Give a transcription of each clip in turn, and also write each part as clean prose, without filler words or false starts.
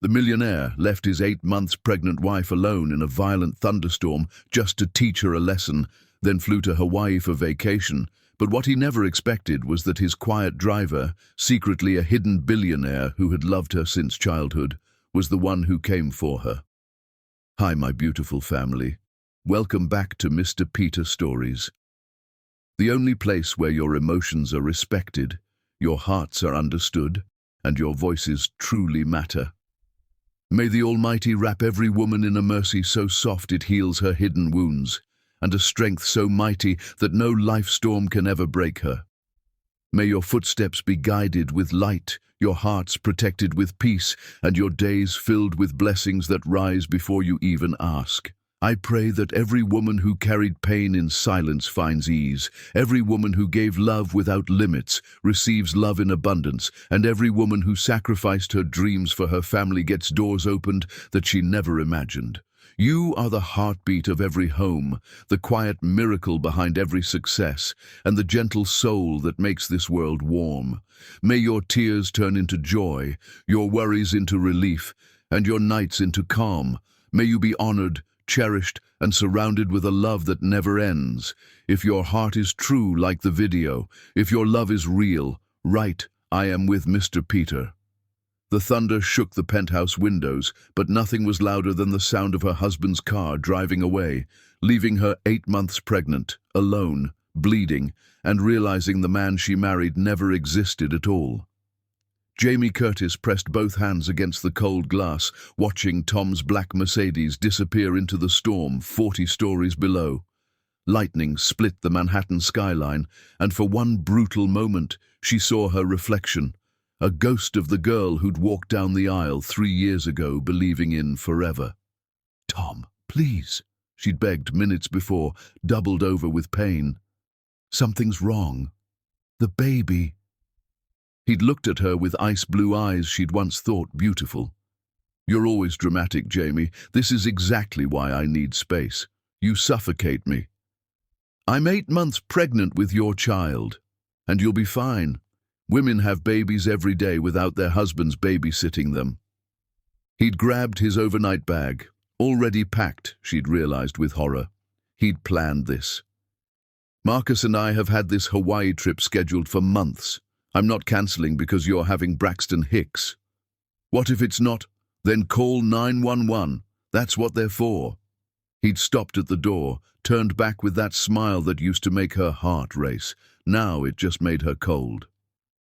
The millionaire left his 8 months pregnant wife alone in a violent thunderstorm just to teach her a lesson, then flew to Hawaii for vacation. But what he never expected was that his quiet driver, secretly a hidden billionaire who had loved her since childhood, was the one who came for her. Hi, my beautiful family. Welcome back to Mr. Peter Stories. The only place where your emotions are respected, your hearts are understood, and your voices truly matter. May the Almighty wrap every woman in a mercy so soft it heals her hidden wounds, and a strength so mighty that no life storm can ever break her. May your footsteps be guided with light, your hearts protected with peace, and your days filled with blessings that rise before you even ask. I pray that every woman who carried pain in silence finds ease, every woman who gave love without limits receives love in abundance, and every woman who sacrificed her dreams for her family gets doors opened that she never imagined. You are the heartbeat of every home, the quiet miracle behind every success, and the gentle soul that makes this world warm. May your tears turn into joy, your worries into relief, and your nights into calm. May you be honored, cherished, and surrounded with a love that never ends. If your heart is true like the video, if your love is real, write, "I am with Mr. Peter." The thunder shook the penthouse windows, but nothing was louder than the sound of her husband's car driving away, leaving her 8 months pregnant, alone, bleeding, and realizing the man she married never existed at all. Jamie Curtis pressed both hands against the cold glass, watching Tom's black Mercedes disappear into the storm 40 stories below. Lightning split the Manhattan skyline, and for one brutal moment she saw her reflection, a ghost of the girl who'd walked down the aisle 3 years ago believing in forever. "Tom, please," she'd begged minutes before, doubled over with pain. "Something's wrong. The baby." He'd looked at her with ice-blue eyes she'd once thought beautiful. "You're always dramatic, Jamie. This is exactly why I need space. You suffocate me. I'm 8 months pregnant with your child, and you'll be fine. Women have babies every day without their husbands babysitting them." He'd grabbed his overnight bag, already packed, she'd realized with horror. He'd planned this. "Marcus and I have had this Hawaii trip scheduled for months. I'm not cancelling because you're having Braxton Hicks." "What if it's not? Then call 911. That's what they're for." He'd stopped at the door, turned back with that smile that used to make her heart race. Now it just made her cold.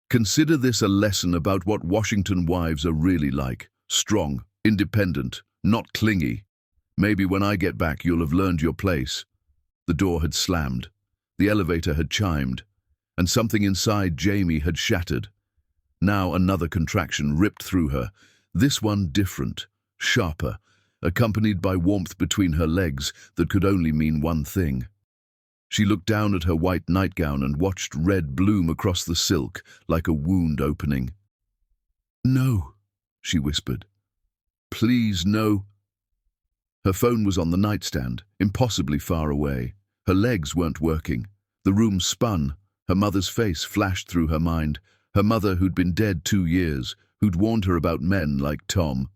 Consider this a lesson about what Washington wives are really like. Strong, independent, not clingy. Maybe when I get back you'll have learned your place. The door had slammed. The elevator had chimed. And something inside Jamie had shattered. Now another contraction ripped through her, this one different, sharper, accompanied by warmth between her legs that could only mean one thing. She looked down at her white nightgown and watched red bloom across the silk like a wound opening. "No," she whispered. "Please, no." Her phone was on the nightstand, impossibly far away. Her legs weren't working. The room spun. Her mother's face flashed through her mind, her mother who'd been dead 2 years, who'd warned her about men like Tom.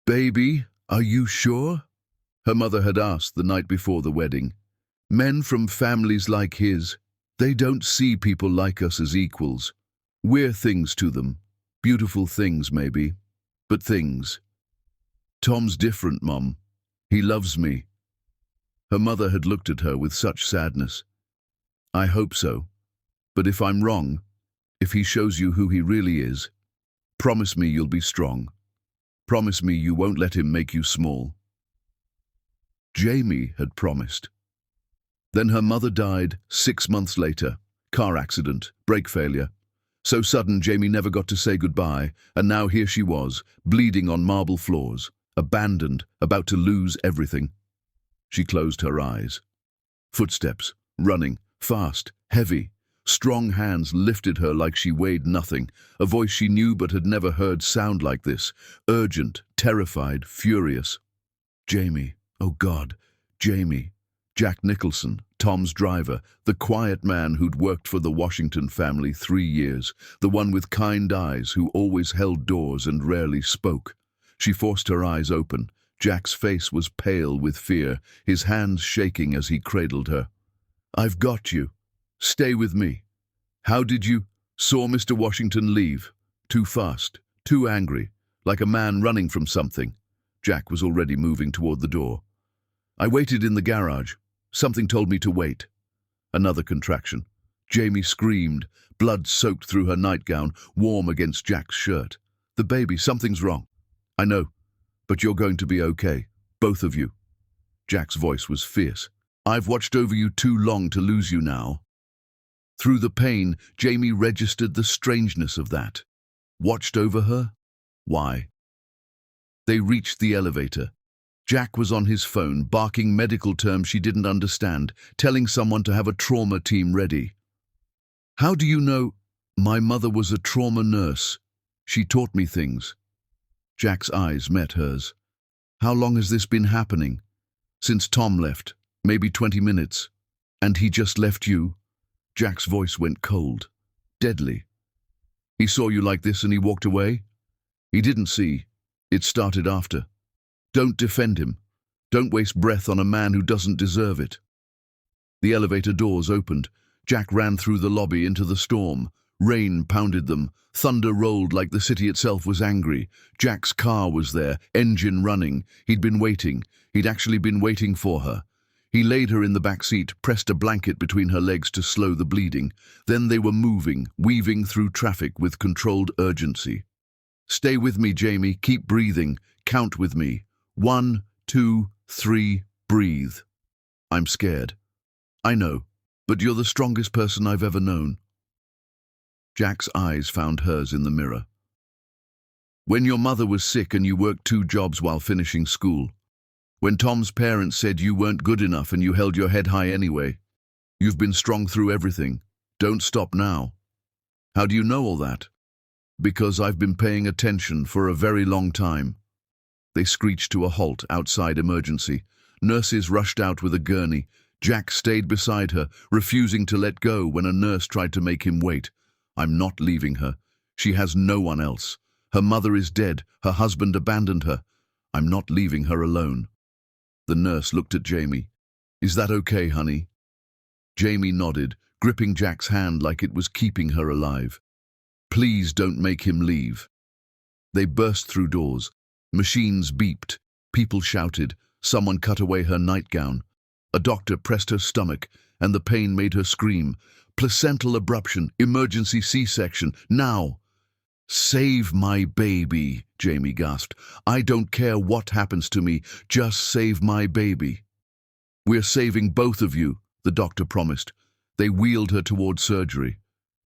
"Baby, are you sure?" her mother had asked the night before the wedding. "Men from families like his, they don't see people like us as equals. We're things to them. Beautiful things, maybe, but things. Tom's different, Mom. He loves me." Her mother had looked at her with such sadness. "I hope so. But if I'm wrong, if he shows you who he really is, promise me you'll be strong. Promise me you won't let him make you small." Jamie had promised. Then her mother died 6 months later. Car accident, brake failure. So sudden Jamie never got to say goodbye, and now here she was, bleeding on marble floors, abandoned, about to lose everything. She closed her eyes. Footsteps, running. Fast, heavy, strong hands lifted her like she weighed nothing, a voice she knew but had never heard sound like this, urgent, terrified, furious. "Jamie, oh God, Jamie." Jack Nicholson, Tom's driver, the quiet man who'd worked for the Washington family 3 years, the one with kind eyes who always held doors and rarely spoke. She forced her eyes open. Jack's face was pale with fear, his hands shaking as he cradled her. "I've got you. Stay with me. How did you—" "Saw Mr. Washington leave. Too fast, too angry, like a man running from something." Jack was already moving toward the door. "I waited in the garage. Something told me to wait." Another contraction. Jamie screamed, blood soaked through her nightgown, warm against Jack's shirt. "The baby, something's wrong." "I know, but you're going to be okay. Both of you." Jack's voice was fierce. "I've watched over you too long to lose you now." Through the pain, Jamie registered the strangeness of that. Watched over her? Why? They reached the elevator. Jack was on his phone, barking medical terms she didn't understand, telling someone to have a trauma team ready. "How do you know?" "My mother was a trauma nurse. She taught me things." Jack's eyes met hers. "How long has this been happening?" "Since Tom left. Maybe 20 minutes. And he just left you?" Jack's voice went cold, deadly. "He saw you like this and he walked away?" "He didn't see. It started after." "Don't defend him. Don't waste breath on a man who doesn't deserve it." The elevator doors opened. Jack ran through the lobby into the storm. Rain pounded them. Thunder rolled like the city itself was angry. Jack's car was there, engine running. He'd been waiting. He'd actually been waiting for her. He laid her in the back seat, pressed a blanket between her legs to slow the bleeding. Then they were moving, weaving through traffic with controlled urgency. "Stay with me, Jamie. Keep breathing. Count with me. 1, 2, 3, breathe." "I'm scared." "I know, but you're the strongest person I've ever known." Jack's eyes found hers in the mirror. "When your mother was sick and you worked 2 jobs while finishing school. When Tom's parents said you weren't good enough and you held your head high anyway. You've been strong through everything. Don't stop now." "How do you know all that?" "Because I've been paying attention for a very long time." They screeched to a halt outside emergency. Nurses rushed out with a gurney. Jack stayed beside her, refusing to let go when a nurse tried to make him wait. "I'm not leaving her. She has no one else. Her mother is dead. Her husband abandoned her. I'm not leaving her alone." The nurse looked at Jamie. "Is that okay, honey?" Jamie nodded, gripping Jack's hand like it was keeping her alive. "Please don't make him leave." They burst through doors. Machines beeped. People shouted. Someone cut away her nightgown. A doctor pressed her stomach, and the pain made her scream. "Placental abruption, emergency C-section, now!" "Save my baby," Jamie gasped. "I don't care what happens to me, just save my baby." "We're saving both of you," the doctor promised. They wheeled her toward surgery.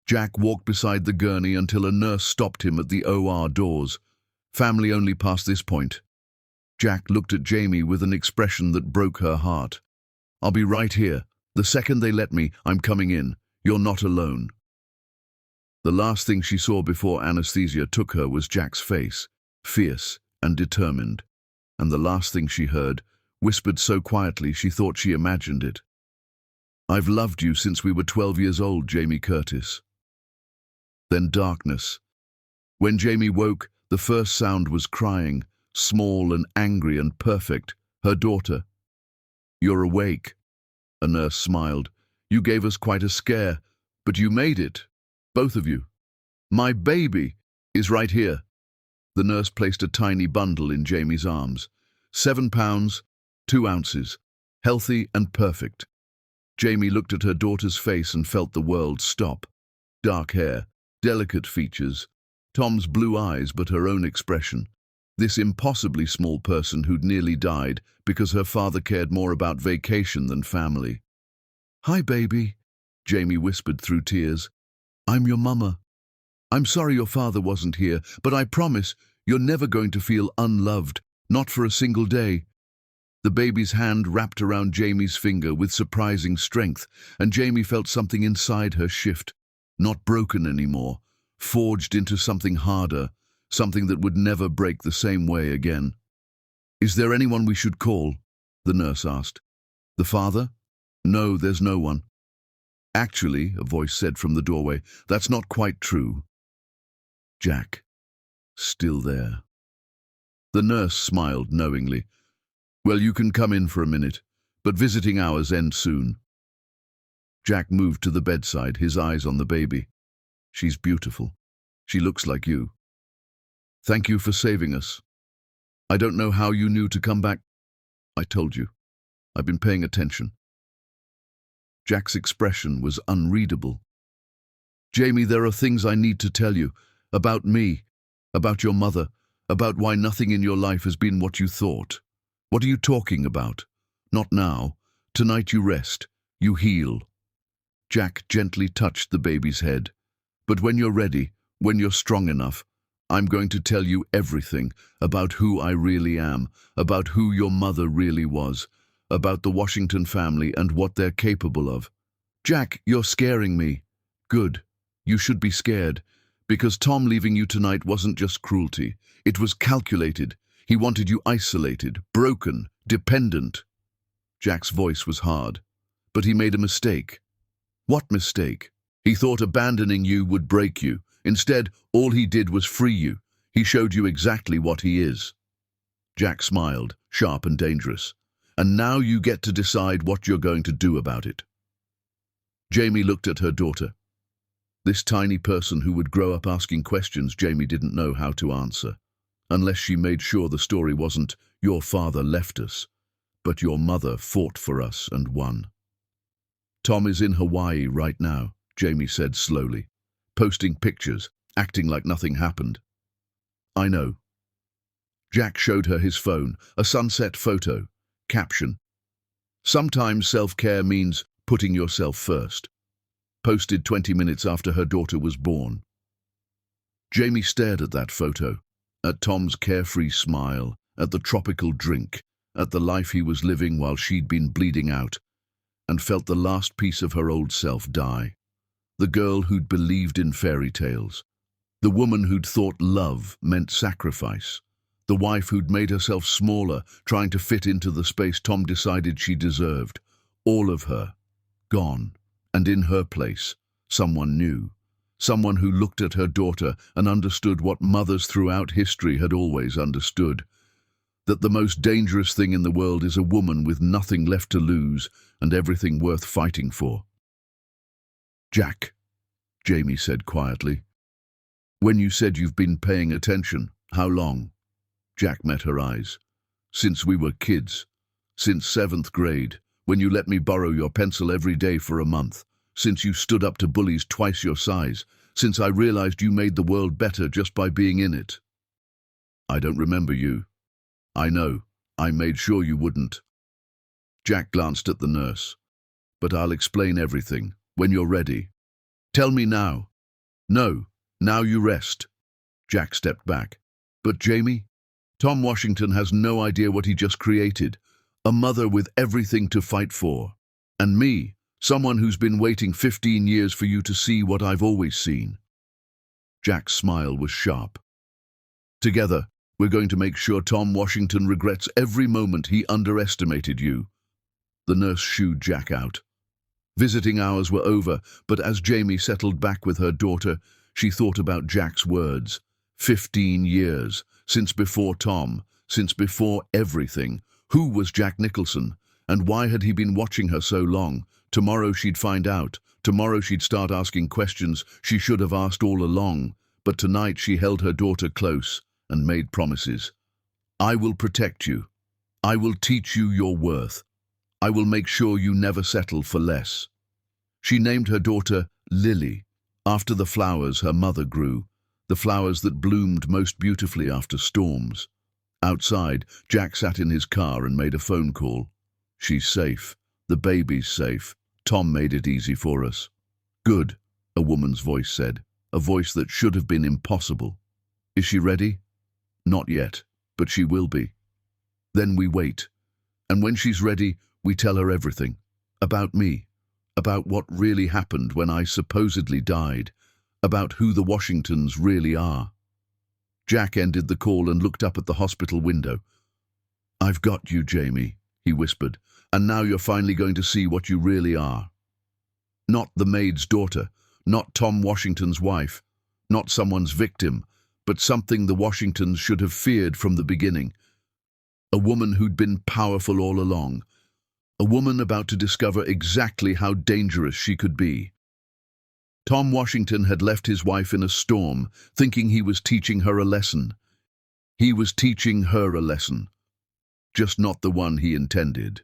Jack walked beside the gurney until a nurse stopped him at the OR doors. "Family only past this point." Jack looked at Jamie with an expression that broke her heart. "I'll be right here. The second they let me, I'm coming in. You're not alone." The last thing she saw before anesthesia took her was Jack's face, fierce and determined. And the last thing she heard, whispered so quietly she thought she imagined it. "I've loved you since we were 12 years old, Jamie Curtis." Then darkness. When Jamie woke, the first sound was crying, small and angry and perfect, her daughter. "You're awake." A nurse smiled. "You gave us quite a scare, but you made it. Both of you." "My baby is right here." The nurse placed a tiny bundle in Jamie's arms. 7 pounds, 2 ounces. Healthy and perfect. Jamie looked at her daughter's face and felt the world stop. Dark hair, delicate features, Tom's blue eyes but her own expression. This impossibly small person who'd nearly died because her father cared more about vacation than family. "Hi, baby," Jamie whispered through tears. "I'm your mama. I'm sorry your father wasn't here, but I promise you're never going to feel unloved, not for a single day." The baby's hand wrapped around Jamie's finger with surprising strength, and Jamie felt something inside her shift. Not broken anymore, forged into something harder, something that would never break the same way again. "Is there anyone we should call?" the nurse asked. "The father?" "No, there's no one." "Actually," a voice said from the doorway, "that's not quite true." Jack, still there. The nurse smiled knowingly. Well, you can come in for a minute, but visiting hours end soon. Jack moved to the bedside, his eyes on the baby. She's beautiful. She looks like you. Thank you for saving us. I don't know how you knew to come back. I told you. I've been paying attention. Jack's expression was unreadable. Jamie, there are things I need to tell you. About me. About your mother. About why nothing in your life has been what you thought. What are you talking about? Not now. Tonight you rest. You heal. Jack gently touched the baby's head. But when you're ready, when you're strong enough, I'm going to tell you everything about who I really am, about who your mother really was, about the Washington family and what they're capable of. Jack, you're scaring me. Good. You should be scared, because Tom leaving you tonight wasn't just cruelty. It was calculated. He wanted you isolated, broken, dependent. Jack's voice was hard, but he made a mistake. What mistake? He thought abandoning you would break you. Instead, all he did was free you. He showed you exactly what he is. Jack smiled, sharp and dangerous. And now you get to decide what you're going to do about it. Jamie looked at her daughter. This tiny person who would grow up asking questions Jamie didn't know how to answer, unless she made sure the story wasn't, your father left us, but your mother fought for us and won. Tom is in Hawaii right now, Jamie said slowly, posting pictures, acting like nothing happened. I know. Jack showed her his phone, a sunset photo. Caption: sometimes self-care means putting yourself first. Posted 20 minutes after her daughter was born. Jamie stared at that photo, at Tom's carefree smile, at the tropical drink, at the life he was living while she'd been bleeding out, and felt the last piece of her old self die. The girl who'd believed in fairy tales. The woman who'd thought love meant sacrifice. The wife who'd made herself smaller, trying to fit into the space Tom decided she deserved. All of her. Gone. And in her place, someone new. Someone who looked at her daughter and understood what mothers throughout history had always understood. That the most dangerous thing in the world is a woman with nothing left to lose and everything worth fighting for. Jack, Jamie said quietly. When you said you've been paying attention, how long? Jack met her eyes. Since we were kids. Since 7th grade, when you let me borrow your pencil every day for a month. Since you stood up to bullies twice your size. Since I realized you made the world better just by being in it. I don't remember you. I know. I made sure you wouldn't. Jack glanced at the nurse. But I'll explain everything, when you're ready. Tell me now. No, now you rest. Jack stepped back. But Jamie? Tom Washington has no idea what he just created. A mother with everything to fight for. And me, someone who's been waiting 15 years for you to see what I've always seen. Jack's smile was sharp. Together, we're going to make sure Tom Washington regrets every moment he underestimated you. The nurse shooed Jack out. Visiting hours were over, but as Jamie settled back with her daughter, she thought about Jack's words. 15 years, since before Tom, since before everything. Who was Jack Nicholson? And why had he been watching her so long? Tomorrow she'd find out. Tomorrow she'd start asking questions she should have asked all along. But tonight she held her daughter close and made promises. I will protect you. I will teach you your worth. I will make sure you never settle for less. She named her daughter Lily, after the flowers her mother grew, the flowers that bloomed most beautifully after storms. Outside, Jack sat in his car and made a phone call. She's safe. The baby's safe. Tom made it easy for us. Good, a woman's voice said, a voice that should have been impossible. Is she ready? Not yet, but she will be. Then we wait. And when she's ready, we tell her everything. About me. About what really happened when I supposedly died. About who the Washingtons really are. Jack ended the call and looked up at the hospital window. I've got you, Jamie, he whispered, and now you're finally going to see what you really are. Not the maid's daughter, not Tom Washington's wife, not someone's victim, but something the Washingtons should have feared from the beginning. A woman who'd been powerful all along. A woman about to discover exactly how dangerous she could be. Tom Washington had left his wife in a storm, thinking he was teaching her a lesson. He was teaching her a lesson, just not the one he intended.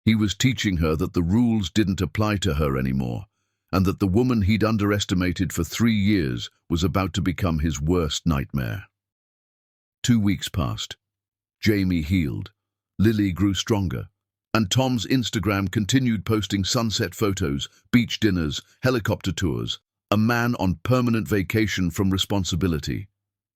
He was teaching her that the rules didn't apply to her anymore, and that the woman he'd underestimated for 3 years was about to become his worst nightmare. 2 weeks passed. Jamie healed. Lily grew stronger. And Tom's Instagram continued posting sunset photos, beach dinners, helicopter tours. A man on permanent vacation from responsibility.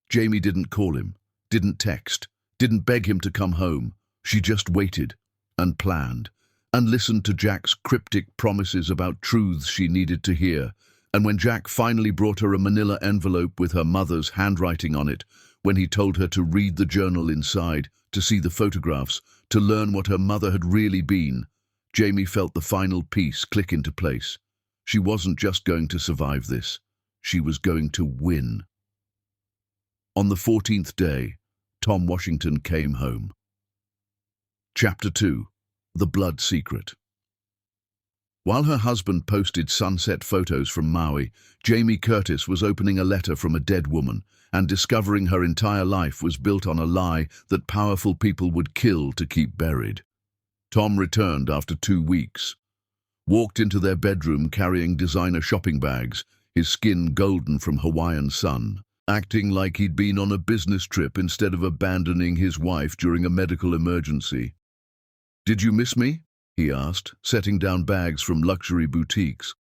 Jamie didn't call him, didn't text, didn't beg him to come home. She just waited and planned and listened to Jack's cryptic promises about truths she needed to hear. And when Jack finally brought her a manila envelope with her mother's handwriting on it, when he told her to read the journal inside, to see the photographs, to learn what her mother had really been, Jamie felt the final piece click into place. She wasn't just going to survive this. She was going to win. On the 14th day, Tom Washington came home. Chapter 2. The Blood Secret. While her husband posted sunset photos from Maui, Jamie Curtis was opening a letter from a dead woman and discovering her entire life was built on a lie that powerful people would kill to keep buried. Tom returned after 2 weeks. Walked into their bedroom carrying designer shopping bags, his skin golden from Hawaiian sun, acting like he'd been on a business trip instead of abandoning his wife during a medical emergency. "Did you miss me?" he asked, setting down bags from luxury boutiques.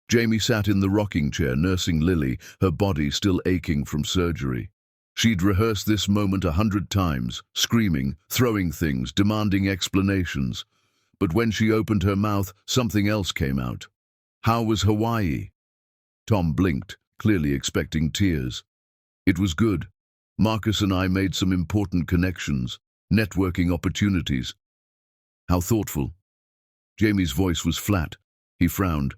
Jamie sat in the rocking chair nursing Lily, her body still aching from surgery. She'd rehearsed this moment 100 times, screaming, throwing things, demanding explanations. But when she opened her mouth, something else came out. "How was Hawaii?" Tom blinked, clearly expecting tears. "It was good. Marcus and I made some important connections, networking opportunities." "How thoughtful." Jamie's voice was flat. He frowned.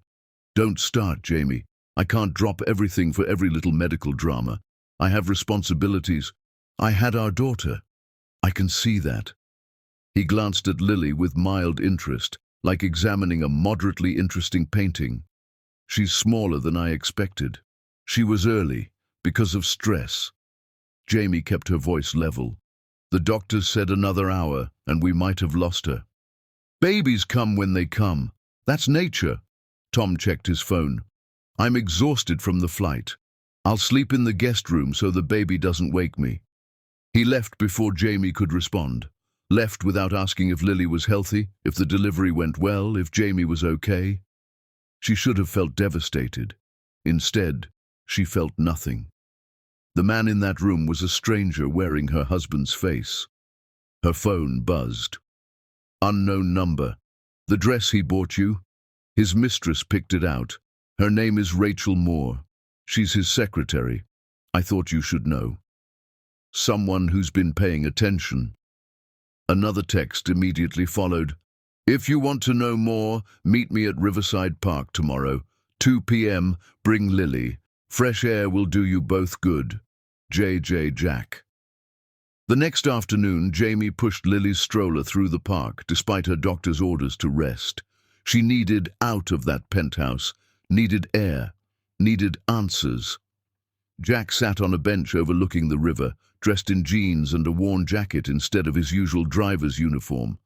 "Don't start, Jamie. I can't drop everything for every little medical drama. I have responsibilities. I had our daughter. I can see that." He glanced at Lily with mild interest, like examining a moderately interesting painting. "She's smaller than I expected. She was early, because of stress." Jamie kept her voice level. "The doctors said another hour, and we might have lost her." "Babies come when they come. That's nature." Tom checked his phone. "I'm exhausted from the flight. I'll sleep in the guest room so the baby doesn't wake me." He left before Jamie could respond. Left without asking if Lily was healthy, if the delivery went well, if Jamie was okay. She should have felt devastated. Instead, she felt nothing. The man in that room was a stranger wearing her husband's face. Her phone buzzed. "Unknown number. The dress he bought you?" His mistress picked it out. "Her name is Rachel Moore. She's his secretary. I thought you should know. Someone who's been paying attention." Another text immediately followed. "If you want to know more, meet me at Riverside Park tomorrow. 2 p.m. Bring Lily. Fresh air will do you both good. J.J. Jack." The next afternoon, Jamie pushed Lily's stroller through the park, despite her doctor's orders to rest. She needed out of that penthouse, needed air, needed answers. Jack sat on a bench overlooking the river, dressed in jeans and a worn jacket instead of his usual driver's uniform.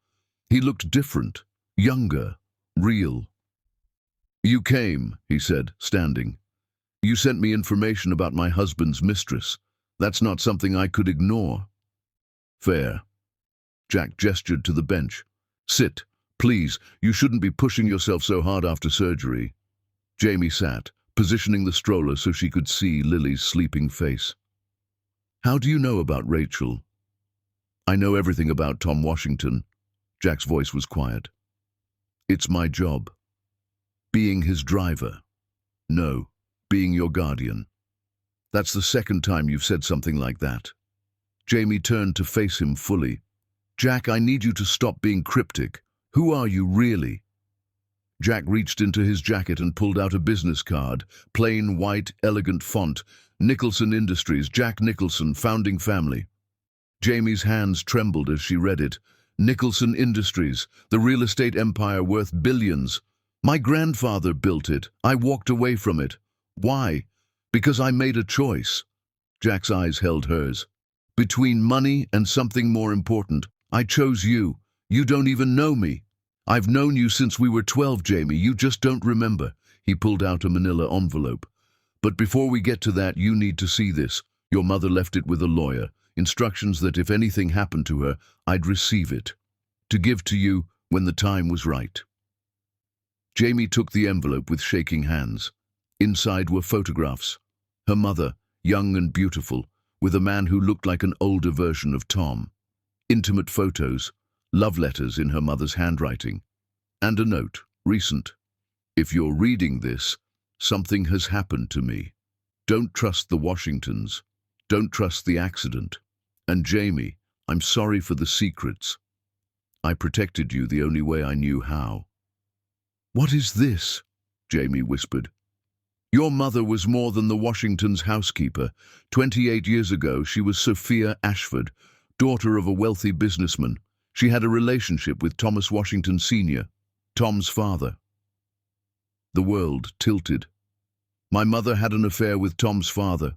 He looked different, younger, real. "You came," he said, standing. "You sent me information about my husband's mistress. That's not something I could ignore." "Fair." Jack gestured to the bench. "Sit, please. You shouldn't be pushing yourself so hard after surgery." Jamie sat, positioning the stroller so she could see Lily's sleeping face. "How do you know about Rachel?" "I know everything about Tom Washington." Jack's voice was quiet. "It's my job." "Being his driver?" "No, being your guardian." "That's the second time you've said something like that." Jamie turned to face him fully. "Jack, I need you to stop being cryptic. Who are you really?" Jack reached into his jacket and pulled out a business card, plain white, elegant font, Nicholson Industries, Jack Nicholson, founding family. Jamie's hands trembled as she read it. Nicholson Industries, the real estate empire worth billions. My grandfather built it. I walked away from it. Why? Because I made a choice. Jack's eyes held hers. Between money and something more important. I chose you. You don't even know me. I've known you since we were 12, Jamie. You just don't remember. He pulled out a manila envelope. But before we get to that, you need to see this. Your mother left it with a lawyer. Instructions that if anything happened to her, I'd receive it. To give to you when the time was right. Jamie took the envelope with shaking hands. Inside were photographs. Her mother, young and beautiful, with a man who looked like an older version of Tom. Intimate photos, love letters in her mother's handwriting. And a note, recent. If you're reading this, something has happened to me. Don't trust the Washingtons. Don't trust the accident. And Jamie, I'm sorry for the secrets. I protected you the only way I knew how. What is this? Jamie whispered. Your mother was more than the Washingtons' housekeeper. 28 years ago, she was Sophia Ashford, daughter of a wealthy businessman. She had a relationship with Thomas Washington Sr., Tom's father. The world tilted. My mother had an affair with Tom's father.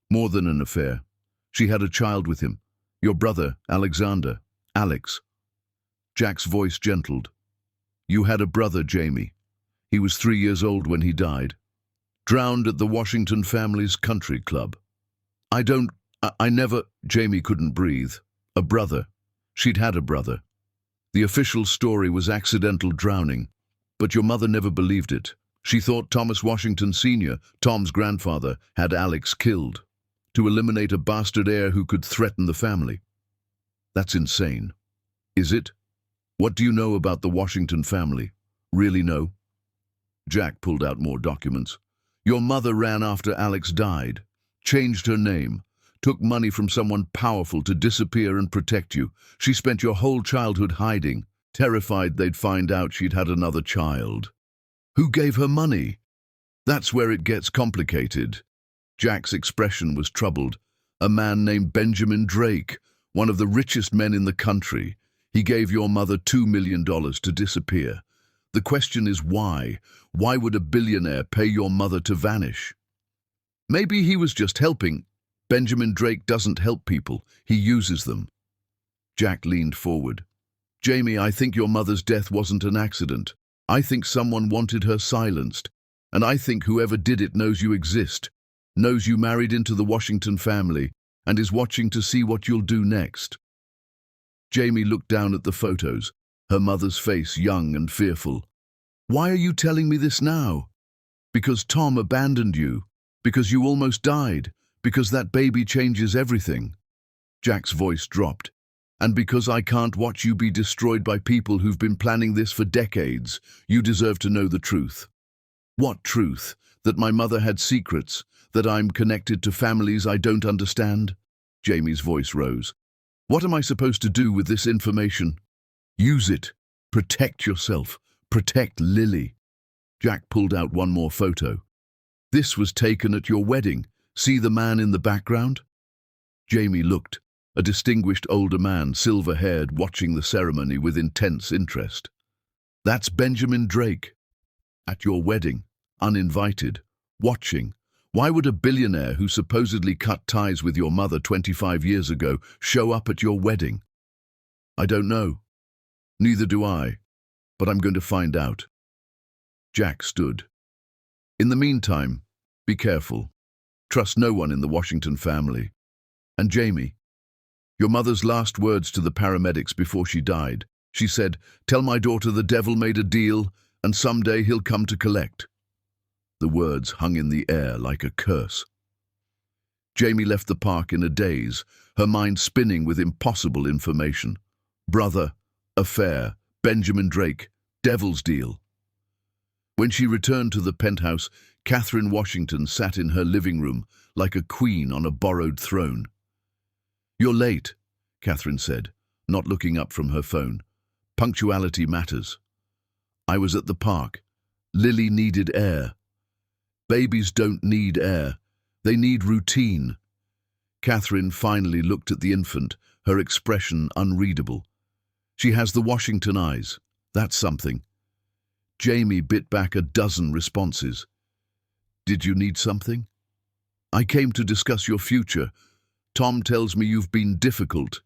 More than an affair. She had a child with him. Your brother, Alexander. Alex. Jack's voice gentled. You had a brother, Jamie. He was 3 years old when he died. Drowned at the Washington family's country club. I never... Jamie couldn't breathe. A brother. She'd had a brother. The official story was accidental drowning, but your mother never believed it. She thought Thomas Washington Sr., Tom's grandfather, had Alex killed, to eliminate a bastard heir who could threaten the family. That's insane. Is it? What do you know about the Washington family? Really know? Jack pulled out more documents. Your mother ran after Alex died, changed her name, took money from someone powerful to disappear and protect you. She spent your whole childhood hiding, terrified they'd find out she'd had another child. Who gave her money? That's where it gets complicated. Jack's expression was troubled. A man named Benjamin Drake, one of the richest men in the country. He gave your mother $2 million to disappear. The question is why? Why would a billionaire pay your mother to vanish? Maybe he was just helping. Benjamin Drake doesn't help people. He uses them. Jack leaned forward. Jamie, I think your mother's death wasn't an accident. I think someone wanted her silenced. And I think whoever did it knows you exist, knows you married into the Washington family, and is watching to see what you'll do next. Jamie looked down at the photos, her mother's face young and fearful. Why are you telling me this now? Because Tom abandoned you. Because you almost died. Because that baby changes everything. Jack's voice dropped. And because I can't watch you be destroyed by people who've been planning this for decades, you deserve to know the truth. What truth? That my mother had secrets? That I'm connected to families I don't understand? Jamie's voice rose. What am I supposed to do with this information? Use it. Protect yourself. Protect Lily. Jack pulled out one more photo. This was taken at your wedding. See the man in the background? Jamie looked. A distinguished older man, silver-haired, watching the ceremony with intense interest. That's Benjamin Drake. At your wedding, uninvited, watching. Why would a billionaire who supposedly cut ties with your mother 25 years ago show up at your wedding? I don't know. Neither do I. But I'm going to find out. Jack stood. In the meantime, be careful. Trust no one in the Washington family. And Jamie, your mother's last words to the paramedics before she died. She said, tell my daughter the devil made a deal and someday he'll come to collect. The words hung in the air like a curse. Jamie left the park in a daze, her mind spinning with impossible information. Brother, affair, Benjamin Drake, devil's deal. When she returned to the penthouse, Catherine Washington sat in her living room like a queen on a borrowed throne. You're late, Catherine said, not looking up from her phone. Punctuality matters. I was at the park. Lily needed air. Babies don't need air. They need routine. Catherine finally looked at the infant, her expression unreadable. She has the Washington eyes. That's something. Jamie bit back a dozen responses. Did you need something? I came to discuss your future. Tom tells me you've been difficult.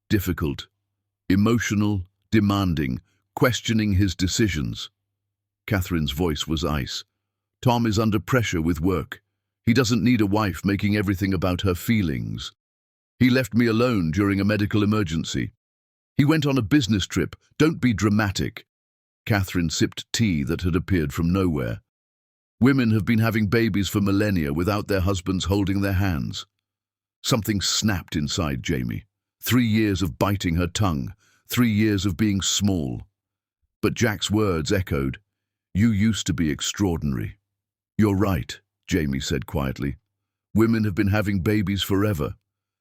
Difficult. Emotional, demanding, questioning his decisions. Catherine's voice was ice. Tom is under pressure with work. He doesn't need a wife making everything about her feelings. He left me alone during a medical emergency. He went on a business trip. Don't be dramatic. Catherine sipped tea that had appeared from nowhere. Women have been having babies for millennia without their husbands holding their hands. Something snapped inside Jamie. 3 years of biting her tongue. 3 years of being small. But Jack's words echoed. You used to be extraordinary. You're right, Jamie said quietly. Women have been having babies forever.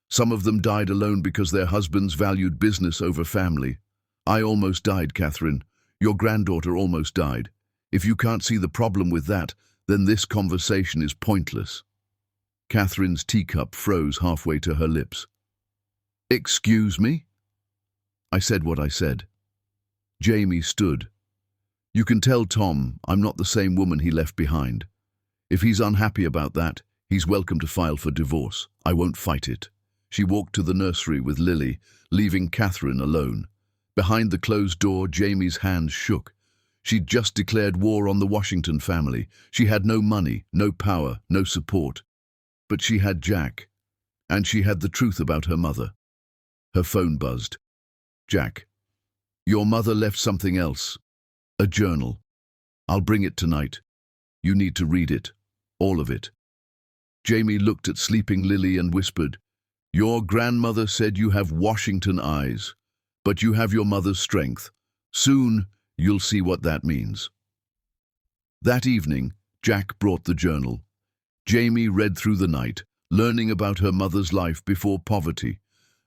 Some of them died alone because their husbands valued business over family. I almost died, Catherine. Your granddaughter almost died. If you can't see the problem with that, then this conversation is pointless. Catherine's teacup froze halfway to her lips. Excuse me? I said what I said. Jamie stood. You can tell Tom I'm not the same woman he left behind. If he's unhappy about that, he's welcome to file for divorce. I won't fight it. She walked to the nursery with Lily, leaving Catherine alone. Behind the closed door, Jamie's hands shook. She'd just declared war on the Washington family. She had no money, no power, no support. But she had Jack. And she had the truth about her mother. Her phone buzzed. Jack, your mother left something else. A journal. I'll bring it tonight. You need to read it. All of it. Jamie looked at sleeping Lily and whispered, Your grandmother said you have Washington eyes. But you have your mother's strength. Soon, you'll see what that means. That evening, Jack brought the journal. Jamie read through the night, learning about her mother's life before poverty,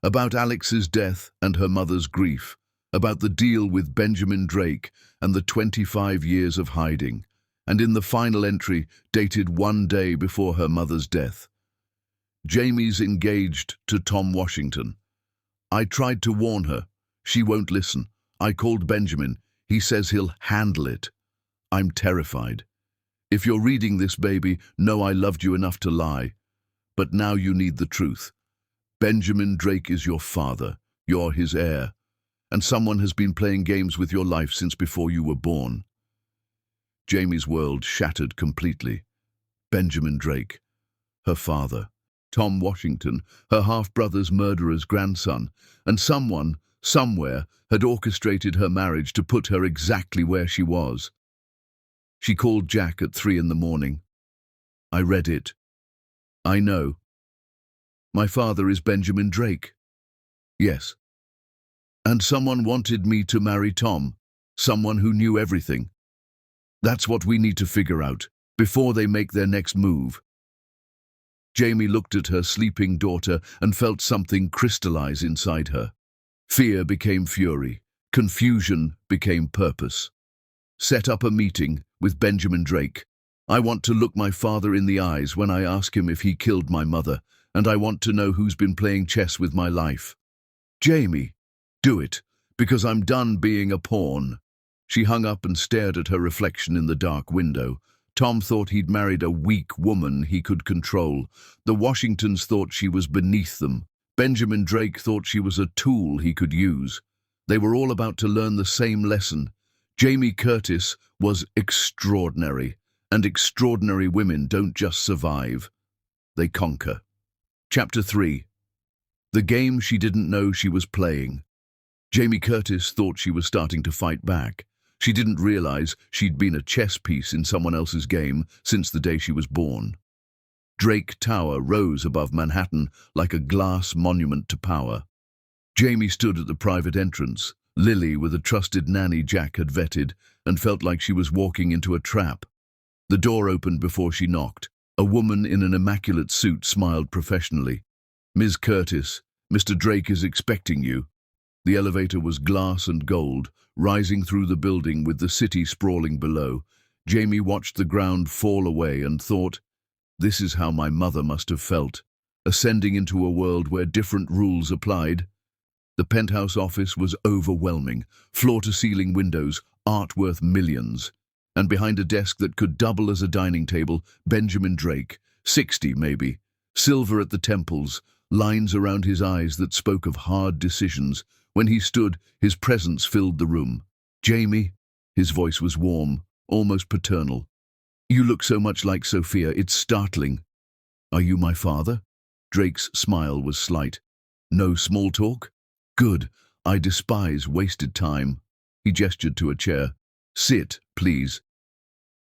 about Alex's death and her mother's grief, about the deal with Benjamin Drake and the 25 years of hiding, and in the final entry, dated 1 day before her mother's death. Jamie's engaged to Tom Washington. I tried to warn her. She won't listen. I called Benjamin. He says he'll handle it. I'm terrified. If you're reading this, baby, know I loved you enough to lie. But now you need the truth. Benjamin Drake is your father. You're his heir. And someone has been playing games with your life since before you were born. Jamie's world shattered completely. Benjamin Drake, her father. Tom Washington, her half-brother's murderer's grandson. And someone, somewhere, had orchestrated her marriage to put her exactly where she was. She called Jack at 3 in the morning. I read it. I know. My father is Benjamin Drake. Yes. And someone wanted me to marry Tom, someone who knew everything. That's what we need to figure out, before they make their next move. Jamie looked at her sleeping daughter and felt something crystallize inside her. Fear became fury. Confusion became purpose. Set up a meeting with Benjamin Drake. I want to look my father in the eyes when I ask him if he killed my mother, and I want to know who's been playing chess with my life. Jamie, do it, because I'm done being a pawn. She hung up and stared at her reflection in the dark window. Tom thought he'd married a weak woman he could control. The Washingtons thought she was beneath them. Benjamin Drake thought she was a tool he could use. They were all about to learn the same lesson. Jamie Curtis was extraordinary, and extraordinary women don't just survive. They conquer. Chapter 3. The game she didn't know she was playing. Jamie Curtis thought she was starting to fight back. She didn't realize she'd been a chess piece in someone else's game since the day she was born. Drake Tower rose above Manhattan like a glass monument to power. Jamie stood at the private entrance, Lily with a trusted nanny Jack had vetted, and felt like she was walking into a trap. The door opened before she knocked. A woman in an immaculate suit smiled professionally. Ms. Curtis, Mr. Drake is expecting you. The elevator was glass and gold, rising through the building with the city sprawling below. Jamie watched the ground fall away and thought, This is how my mother must have felt, ascending into a world where different rules applied. The penthouse office was overwhelming, floor-to-ceiling windows, art worth millions. And behind a desk that could double as a dining table, Benjamin Drake, 60 maybe, silver at the temples, lines around his eyes that spoke of hard decisions. When he stood, his presence filled the room. "Jamie," his voice was warm, almost paternal. "You look so much like Sophia, it's startling." "Are you my father?" Drake's smile was slight. "No small talk?" "Good. I despise wasted time." He gestured to a chair. "Sit, please."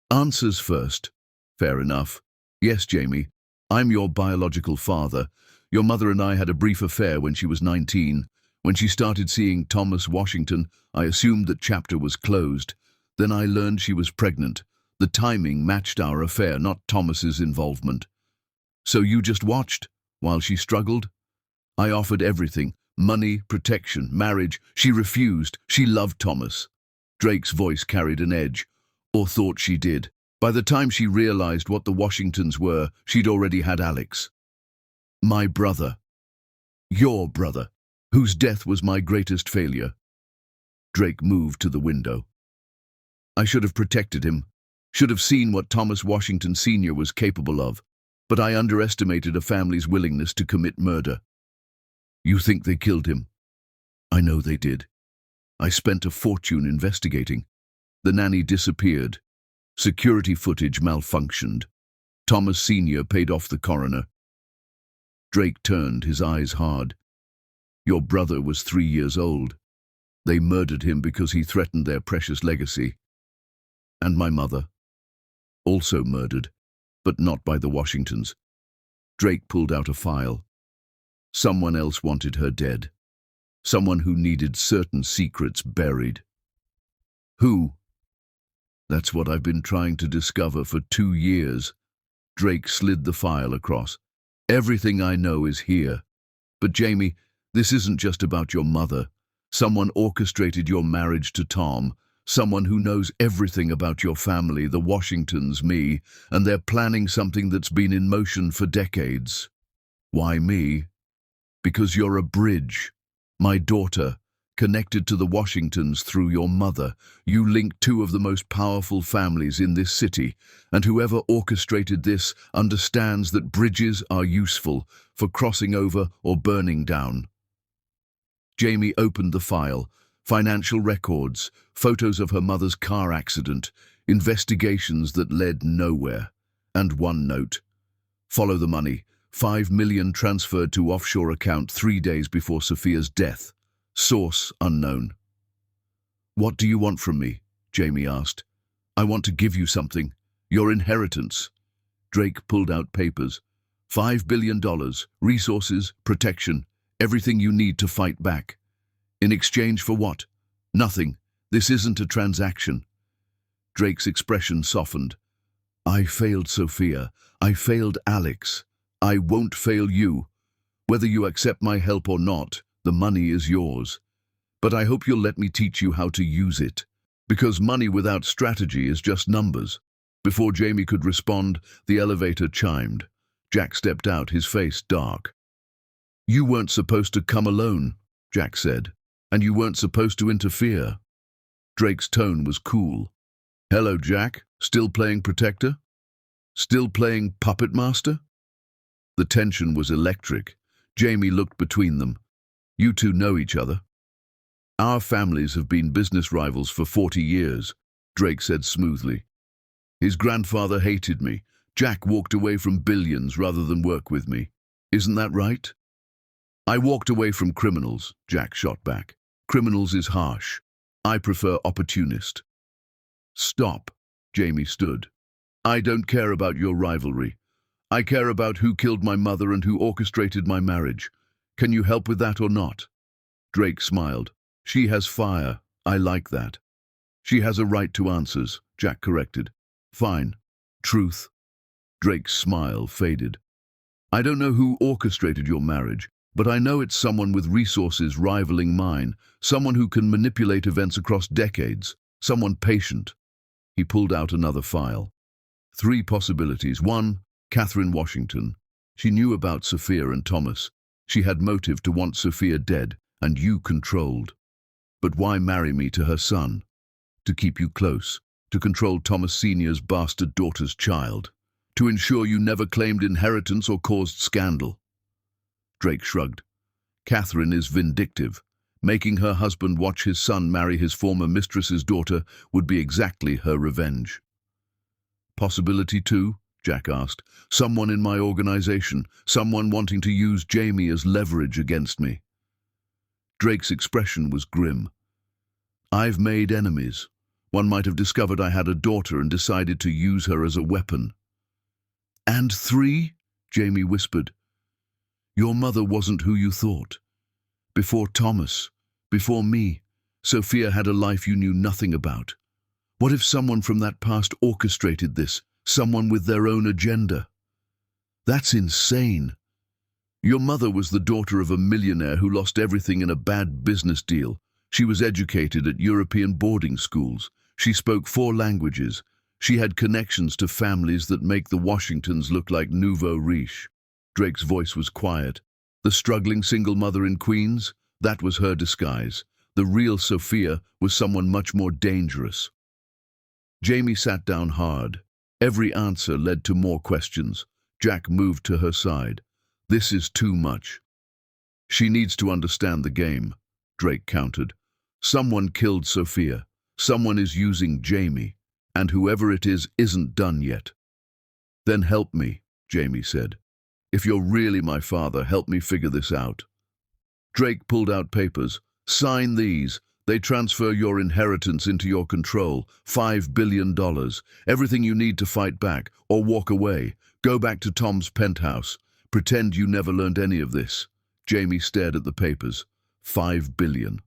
"Answers first." "Fair enough. Yes, Jamie, I'm your biological father. Your mother and I had a brief affair when she was 19. When she started seeing Thomas Washington, I assumed that chapter was closed. Then I learned she was pregnant. The timing matched our affair, not Thomas's involvement." "So you just watched while she struggled?" "I offered everything. Money, protection, marriage. She refused. She loved Thomas." Drake's voice carried an edge, or thought she did. By the time she realized what the Washingtons were, she'd already had Alex. "My brother. Your brother, whose death was my greatest failure." Drake moved to the window. "I should have protected him, should have seen what Thomas Washington Sr. was capable of, but I underestimated a family's willingness to commit murder." "You think they killed him?" "I know they did. I spent a fortune investigating. The nanny disappeared. Security footage malfunctioned. Thomas Sr. paid off the coroner." Drake turned, his eyes hard. "Your brother was 3 years old. They murdered him because he threatened their precious legacy. And my mother, also murdered, but not by the Washingtons." Drake pulled out a file. Someone else wanted her dead. Someone who needed certain secrets buried. "Who?" "That's what I've been trying to discover for 2 years. Drake slid the file across. "Everything I know is here. But Jamie, this isn't just about your mother. Someone orchestrated your marriage to Tom. Someone who knows everything about your family, the Washingtons, me, and they're planning something that's been in motion for decades." "Why me?" "Because you're a bridge. My daughter, connected to the Washingtons through your mother. You link two of the most powerful families in this city, and whoever orchestrated this understands that bridges are useful for crossing over or burning down." Jamie opened the file. Financial records, photos of her mother's car accident, investigations that led nowhere. And one note: "Follow the money. 5 million transferred to offshore account 3 days before Sophia's death. Source unknown." "What do you want from me?" Jamie asked. "I want to give you something. Your inheritance." Drake pulled out papers. $5 billion, resources, protection, everything you need to fight back. "In exchange for what?" "Nothing. This isn't a transaction." Drake's expression softened. "I failed Sophia. I failed Alex. I won't fail you. Whether you accept my help or not, the money is yours. But I hope you'll let me teach you how to use it. Because money without strategy is just numbers." Before Jamie could respond, the elevator chimed. Jack stepped out, his face dark. "You weren't supposed to come alone," Jack said. "And you weren't supposed to interfere." Drake's tone was cool. "Hello, Jack. Still playing protector? Still playing puppet master?" The tension was electric. Jamie looked between them. "You two know each other?" "Our families have been business rivals for 40 years, Drake said smoothly. "His grandfather hated me. Jack walked away from billions rather than work with me. Isn't that right?" "I walked away from criminals," Jack shot back. "Criminals is harsh. I prefer opportunist." "Stop," Jamie stood. "I don't care about your rivalry. I care about who killed my mother and who orchestrated my marriage. Can you help with that or not?" Drake smiled. "She has fire. I like that." "She has a right to answers," Jack corrected. "Fine. Truth." Drake's smile faded. "I don't know who orchestrated your marriage, but I know it's someone with resources rivaling mine, someone who can manipulate events across decades, someone patient." He pulled out another file. 3 possibilities. 1, Catherine Washington. She knew about Sophia and Thomas. She had motive to want Sophia dead, and you controlled. But why marry me to her son? To keep you close, to control Thomas Sr.'s bastard daughter's child, to ensure you never claimed inheritance or caused scandal. Drake shrugged. Catherine is vindictive. Making her husband watch his son marry his former mistress's daughter would be exactly her revenge. Possibility two? Jack asked. Someone in my organization, someone wanting to use Jamie as leverage against me. Drake's expression was grim. I've made enemies. One might have discovered I had a daughter and decided to use her as a weapon. And three? Jamie whispered. Your mother wasn't who you thought. Before Thomas, before me, Sophia had a life you knew nothing about. What if someone from that past orchestrated this, someone with their own agenda? That's insane. Your mother was the daughter of a millionaire who lost everything in a bad business deal. She was educated at European boarding schools. She spoke 4 languages. She had connections to families that make the Washingtons look like nouveau riche. Drake's voice was quiet. The struggling single mother in Queens, that was her disguise. The real Sophia was someone much more dangerous. Jamie sat down hard. Every answer led to more questions. Jack moved to her side. This is too much. She needs to understand the game, Drake countered. Someone killed Sophia. Someone is using Jamie. And whoever it is isn't done yet. Then help me, Jamie said. If you're really my father, help me figure this out. Drake pulled out papers. Sign these. They transfer your inheritance into your control. $5 billion. Everything you need to fight back, or walk away. Go back to Tom's penthouse. Pretend you never learned any of this. Jamie stared at the papers. $5 billion.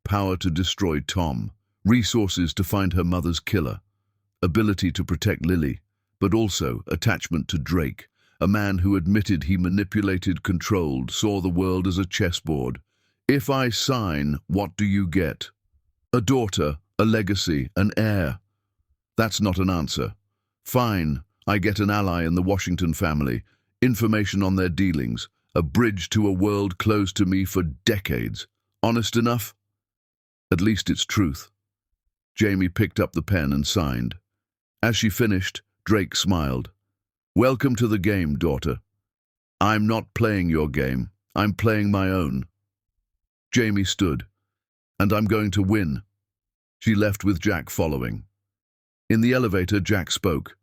Power to destroy Tom. Resources to find her mother's killer. Ability to protect Lily. But also attachment to Drake. A man who admitted he manipulated, controlled, saw the world as a chessboard. If I sign, what do you get? A daughter, a legacy, an heir. That's not an answer. Fine, I get an ally in the Washington family, information on their dealings, a bridge to a world closed to me for decades. Honest enough? At least it's truth. Jamie picked up the pen and signed. As she finished, Drake smiled. Welcome to the game, daughter. I'm not playing your game. I'm playing my own. Jamie stood. And I'm going to win. She left with Jack following. In the elevator, Jack spoke.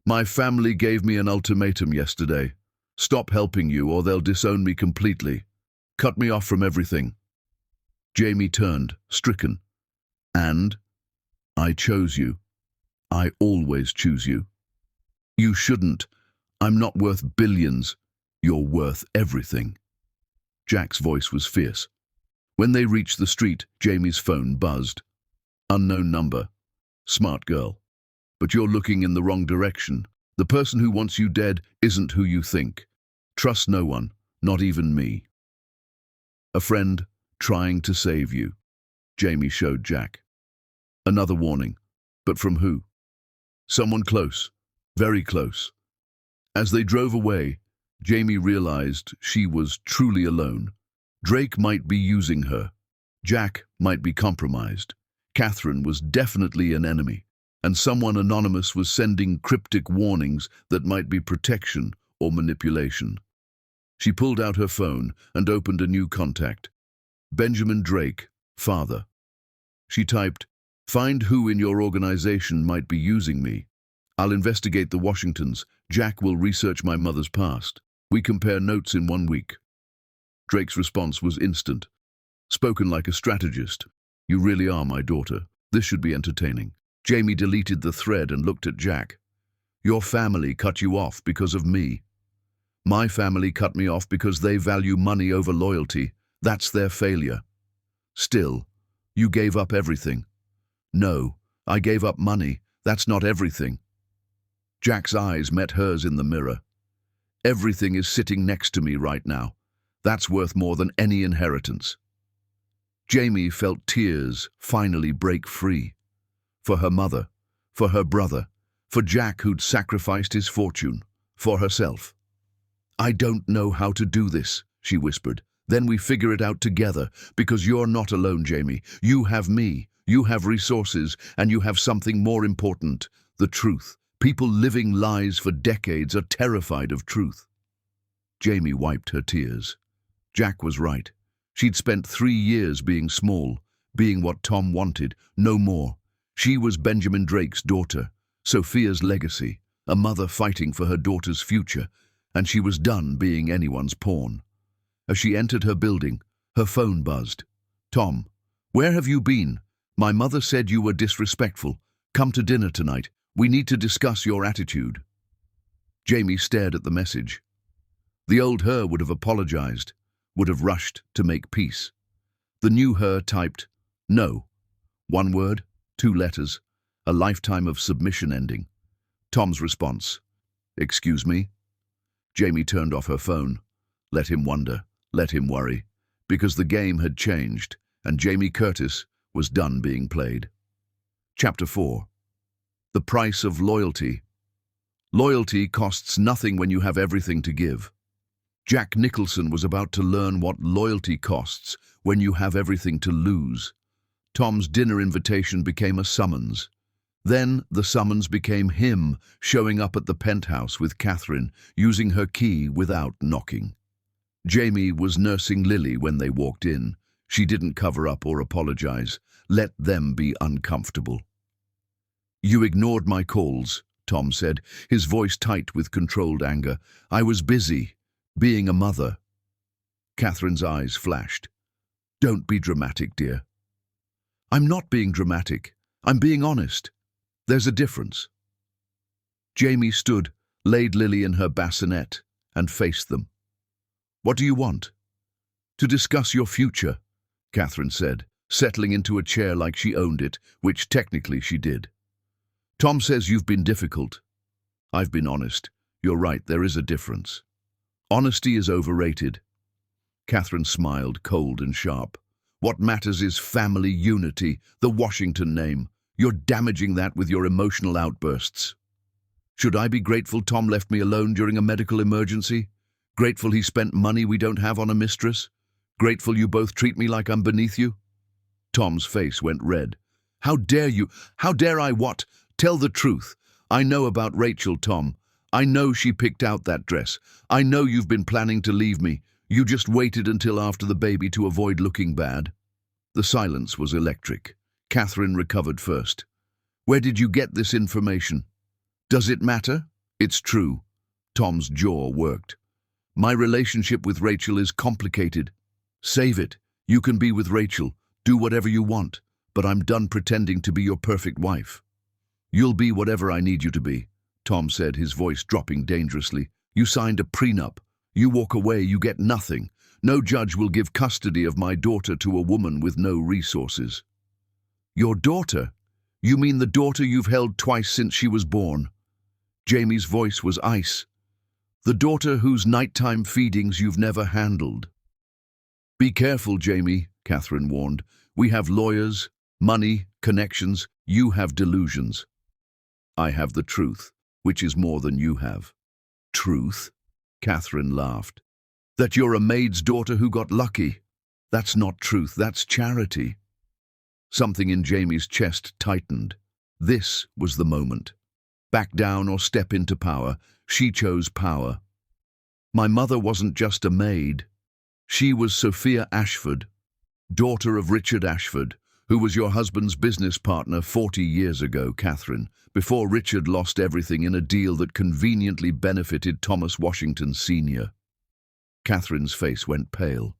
My family gave me an ultimatum yesterday. Stop helping you or they'll disown me completely. Cut me off from everything. Jamie turned, stricken. And? I chose you. I always choose you. You shouldn't. I'm not worth billions. You're worth everything. Jack's voice was fierce. When they reached the street, Jamie's phone buzzed. Unknown number. Smart girl. But you're looking in the wrong direction. The person who wants you dead isn't who you think. Trust no one, not even me. A friend trying to save you. Jamie showed Jack. Another warning. But from who? Someone close. Very close. As they drove away, Jamie realized she was truly alone. Drake might be using her. Jack might be compromised. Catherine was definitely an enemy, and someone anonymous was sending cryptic warnings that might be protection or manipulation. She pulled out her phone and opened a new contact. Benjamin Drake, father. She typed, "Find who in your organization might be using me. I'll investigate the Washingtons. Jack will research my mother's past. We compare notes in 1 week." Drake's response was instant. Spoken like a strategist. You really are my daughter. This should be entertaining. Jamie deleted the thread and looked at Jack. Your family cut you off because of me. My family cut me off because they value money over loyalty. That's their failure. Still, you gave up everything. No, I gave up money. That's not everything. Jack's eyes met hers in the mirror. Everything is sitting next to me right now. That's worth more than any inheritance. Jamie felt tears finally break free. For her mother, for her brother, for Jack who'd sacrificed his fortune. for herself. "I don't know how to do this," she whispered. "Then we figure it out together, because you're not alone, Jamie. You have me, you have resources, and you have something more important, the truth. People living lies for decades are terrified of truth." Jamie wiped her tears. Jack was right. She'd spent 3 years being small, being what Tom wanted, no more. She was Benjamin Drake's daughter, Sophia's legacy, a mother fighting for her daughter's future, and she was done being anyone's pawn. As she entered her building, her phone buzzed. "Tom, where have you been? My mother said you were disrespectful. Come to dinner tonight. We need to discuss your attitude." Jamie stared at the message. The old her would have apologized, would have rushed to make peace. The new her typed, "No." 1 word, 2 letters, a lifetime of submission ending. Tom's response, "Excuse me?" Jamie turned off her phone. Let him wonder, let him worry, because the game had changed, and Jamie Curtis was done being played. Chapter 4. The price of loyalty. Loyalty costs nothing when you have everything to give. Jack Nicholson was about to learn what loyalty costs when you have everything to lose. Tom's dinner invitation became a summons. Then the summons became him showing up at the penthouse with Catherine, using her key without knocking. Jamie was nursing Lily when they walked in. She didn't cover up or apologize. Let them be uncomfortable. "You ignored my calls," Tom said, his voice tight with controlled anger. "I was busy, being a mother." Catherine's eyes flashed. "Don't be dramatic, dear." "I'm not being dramatic. I'm being honest. There's a difference." Jamie stood, laid Lily in her bassinet, and faced them. "What do you want?" "To discuss your future," Catherine said, settling into a chair like she owned it, which technically she did. "Tom says you've been difficult. I've been honest. You're right, there is a difference. Honesty is overrated." Catherine smiled, cold and sharp. "What matters is family unity, the Washington name. You're damaging that with your emotional outbursts." "Should I be grateful Tom left me alone during a medical emergency? Grateful he spent money we don't have on a mistress? Grateful you both treat me like I'm beneath you?" Tom's face went red. "How dare you? How dare I what? Tell the truth. I know about Rachel, Tom. I know she picked out that dress. I know you've been planning to leave me. You just waited until after the baby to avoid looking bad." The silence was electric. Catherine recovered first. "Where did you get this information?" "Does it matter?" "It's true." Tom's jaw worked. "My relationship with Rachel is complicated." "Save it. You can be with Rachel. Do whatever you want. But I'm done pretending to be your perfect wife." "You'll be whatever I need you to be," Tom said, his voice dropping dangerously. "You signed a prenup. You walk away, you get nothing. No judge will give custody of my daughter to a woman with no resources." "Your daughter? You mean the daughter you've held twice since she was born?" Jamie's voice was ice. "The daughter whose nighttime feedings you've never handled." "Be careful, Jamie," Catherine warned. "We have lawyers, money, connections. You have delusions. I have the truth, which is more than you have." "Truth?" Catherine laughed. "That you're a maid's daughter who got lucky. That's not truth, that's charity." Something in Jamie's chest tightened. This was the moment. Back down or step into power. She chose power. "My mother wasn't just a maid. She was Sophia Ashford, daughter of Richard Ashford, who was your husband's business partner 40 years ago, Catherine, before Richard lost everything in a deal that conveniently benefited Thomas Washington Sr. Catherine's face went pale.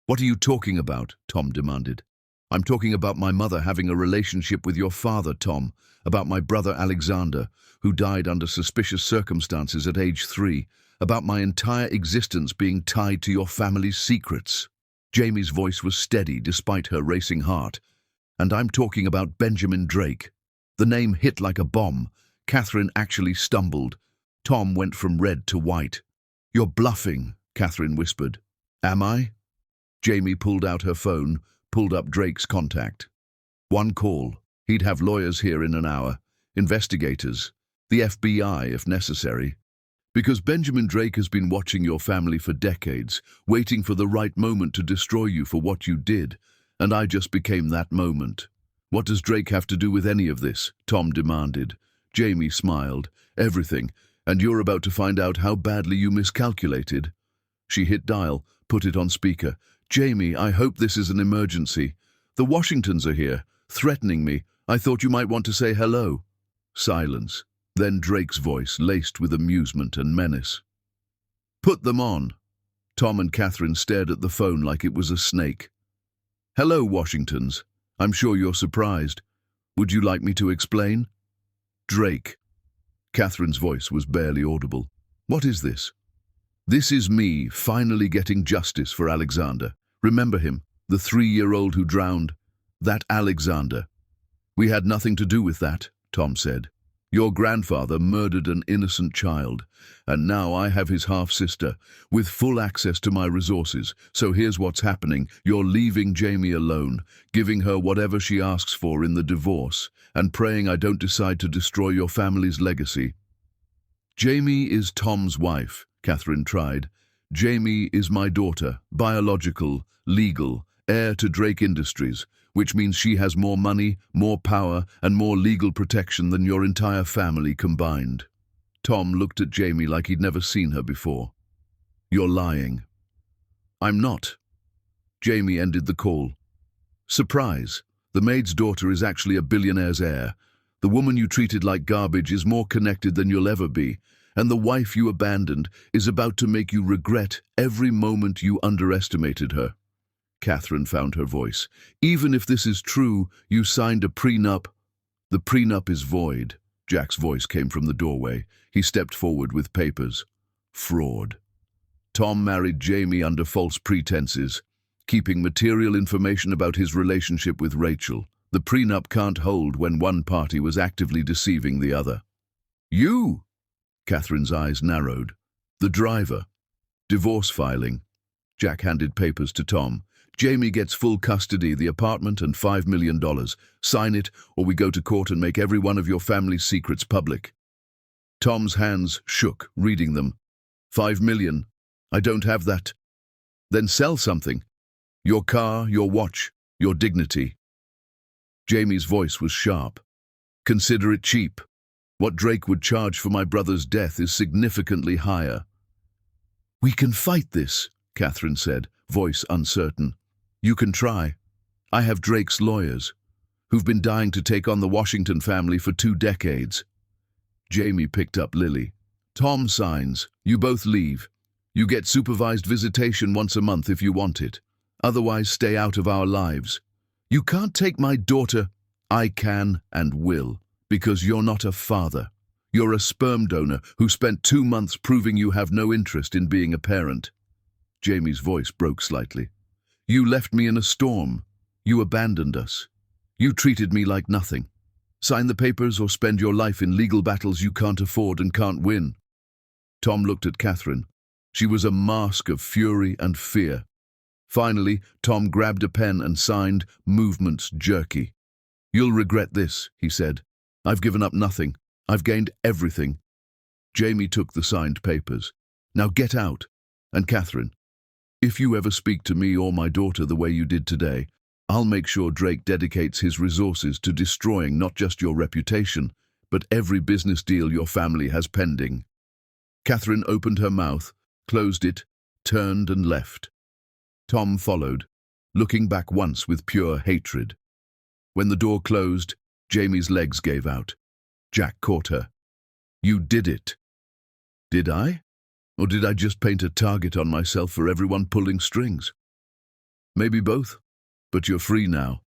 "What are you talking about?" Tom demanded. "I'm talking about my mother having a relationship with your father, Tom, about my brother Alexander, who died under suspicious circumstances at age 3, about my entire existence being tied to your family's secrets." Jamie's voice was steady despite her racing heart. "And I'm talking about Benjamin Drake." The name hit like a bomb. Catherine actually stumbled. Tom went from red to white. "You're bluffing," Catherine whispered. "Am I?" Jamie pulled out her phone, pulled up Drake's contact. "One call. He'd have lawyers here in an hour. Investigators. The FBI, if necessary." Because Benjamin Drake has been watching your family for decades, waiting for the right moment to destroy you for what you did, and I just became that moment. What does Drake have to do with any of this? Tom demanded. Jamie smiled. Everything, and you're about to find out how badly you miscalculated. She hit dial, put it on speaker. Jamie, I hope this is an emergency. The Washingtons are here, threatening me. I thought you might want to say hello. Silence. Then Drake's voice, laced with amusement and menace. Put them on. Tom and Catherine stared at the phone like it was a snake. Hello, Washingtons. I'm sure you're surprised. Would you like me to explain? Drake. Catherine's voice was barely audible. What is this? This is me finally getting justice for Alexander. Remember him, the 3-year-old who drowned? That Alexander. We had nothing to do with that, Tom said. Your grandfather murdered an innocent child, and now I have his half-sister, with full access to my resources. So here's what's happening. You're leaving Jamie alone, giving her whatever she asks for in the divorce, and praying I don't decide to destroy your family's legacy. Jamie is Tom's wife, Catherine tried. Jamie is my daughter, biological, legal, heir to Drake Industries, which means she has more money, more power, and more legal protection than your entire family combined. Tom looked at Jamie like he'd never seen her before. You're lying. I'm not. Jamie ended the call. Surprise! The maid's daughter is actually a billionaire's heir. The woman you treated like garbage is more connected than you'll ever be, and the wife you abandoned is about to make you regret every moment you underestimated her. Catherine found her voice. Even if this is true, you signed a prenup. The prenup is void. Jack's voice came from the doorway. He stepped forward with papers. Fraud. Tom married Jamie under false pretenses, keeping material information about his relationship with Rachel. The prenup can't hold when one party was actively deceiving the other. You! Catherine's eyes narrowed. The driver. Divorce filing. Jack handed papers to Tom. Jamie gets full custody, the apartment, and $5 million. Sign it, or we go to court and make every one of your family's secrets public. Tom's hands shook, reading them. $5 million. I don't have that. Then sell something. Your car, your watch, your dignity. Jamie's voice was sharp. Consider it cheap. What Drake would charge for my brother's death is significantly higher. We can fight this, Catherine said, voice uncertain. You can try. I have Drake's lawyers, who've been dying to take on the Washington family for 2 decades. Jamie picked up Lily. Tom signs. You both leave. You get supervised visitation once a month if you want it. Otherwise, stay out of our lives. You can't take my daughter. I can and will, because you're not a father. You're a sperm donor who spent 2 months proving you have no interest in being a parent. Jamie's voice broke slightly. You left me in a storm. You abandoned us. You treated me like nothing. Sign the papers or spend your life in legal battles you can't afford and can't win. Tom looked at Catherine. She was a mask of fury and fear. Finally, Tom grabbed a pen and signed, movements jerky. You'll regret this, he said. I've given up nothing. I've gained everything. Jamie took the signed papers. Now get out. And Catherine, if you ever speak to me or my daughter the way you did today, I'll make sure Drake dedicates his resources to destroying not just your reputation, but every business deal your family has pending. Catherine opened her mouth, closed it, turned and left. Tom followed, looking back once with pure hatred. When the door closed, Jamie's legs gave out. Jack caught her. You did it. Did I? Or did I just paint a target on myself for everyone pulling strings? Maybe both, but you're free now.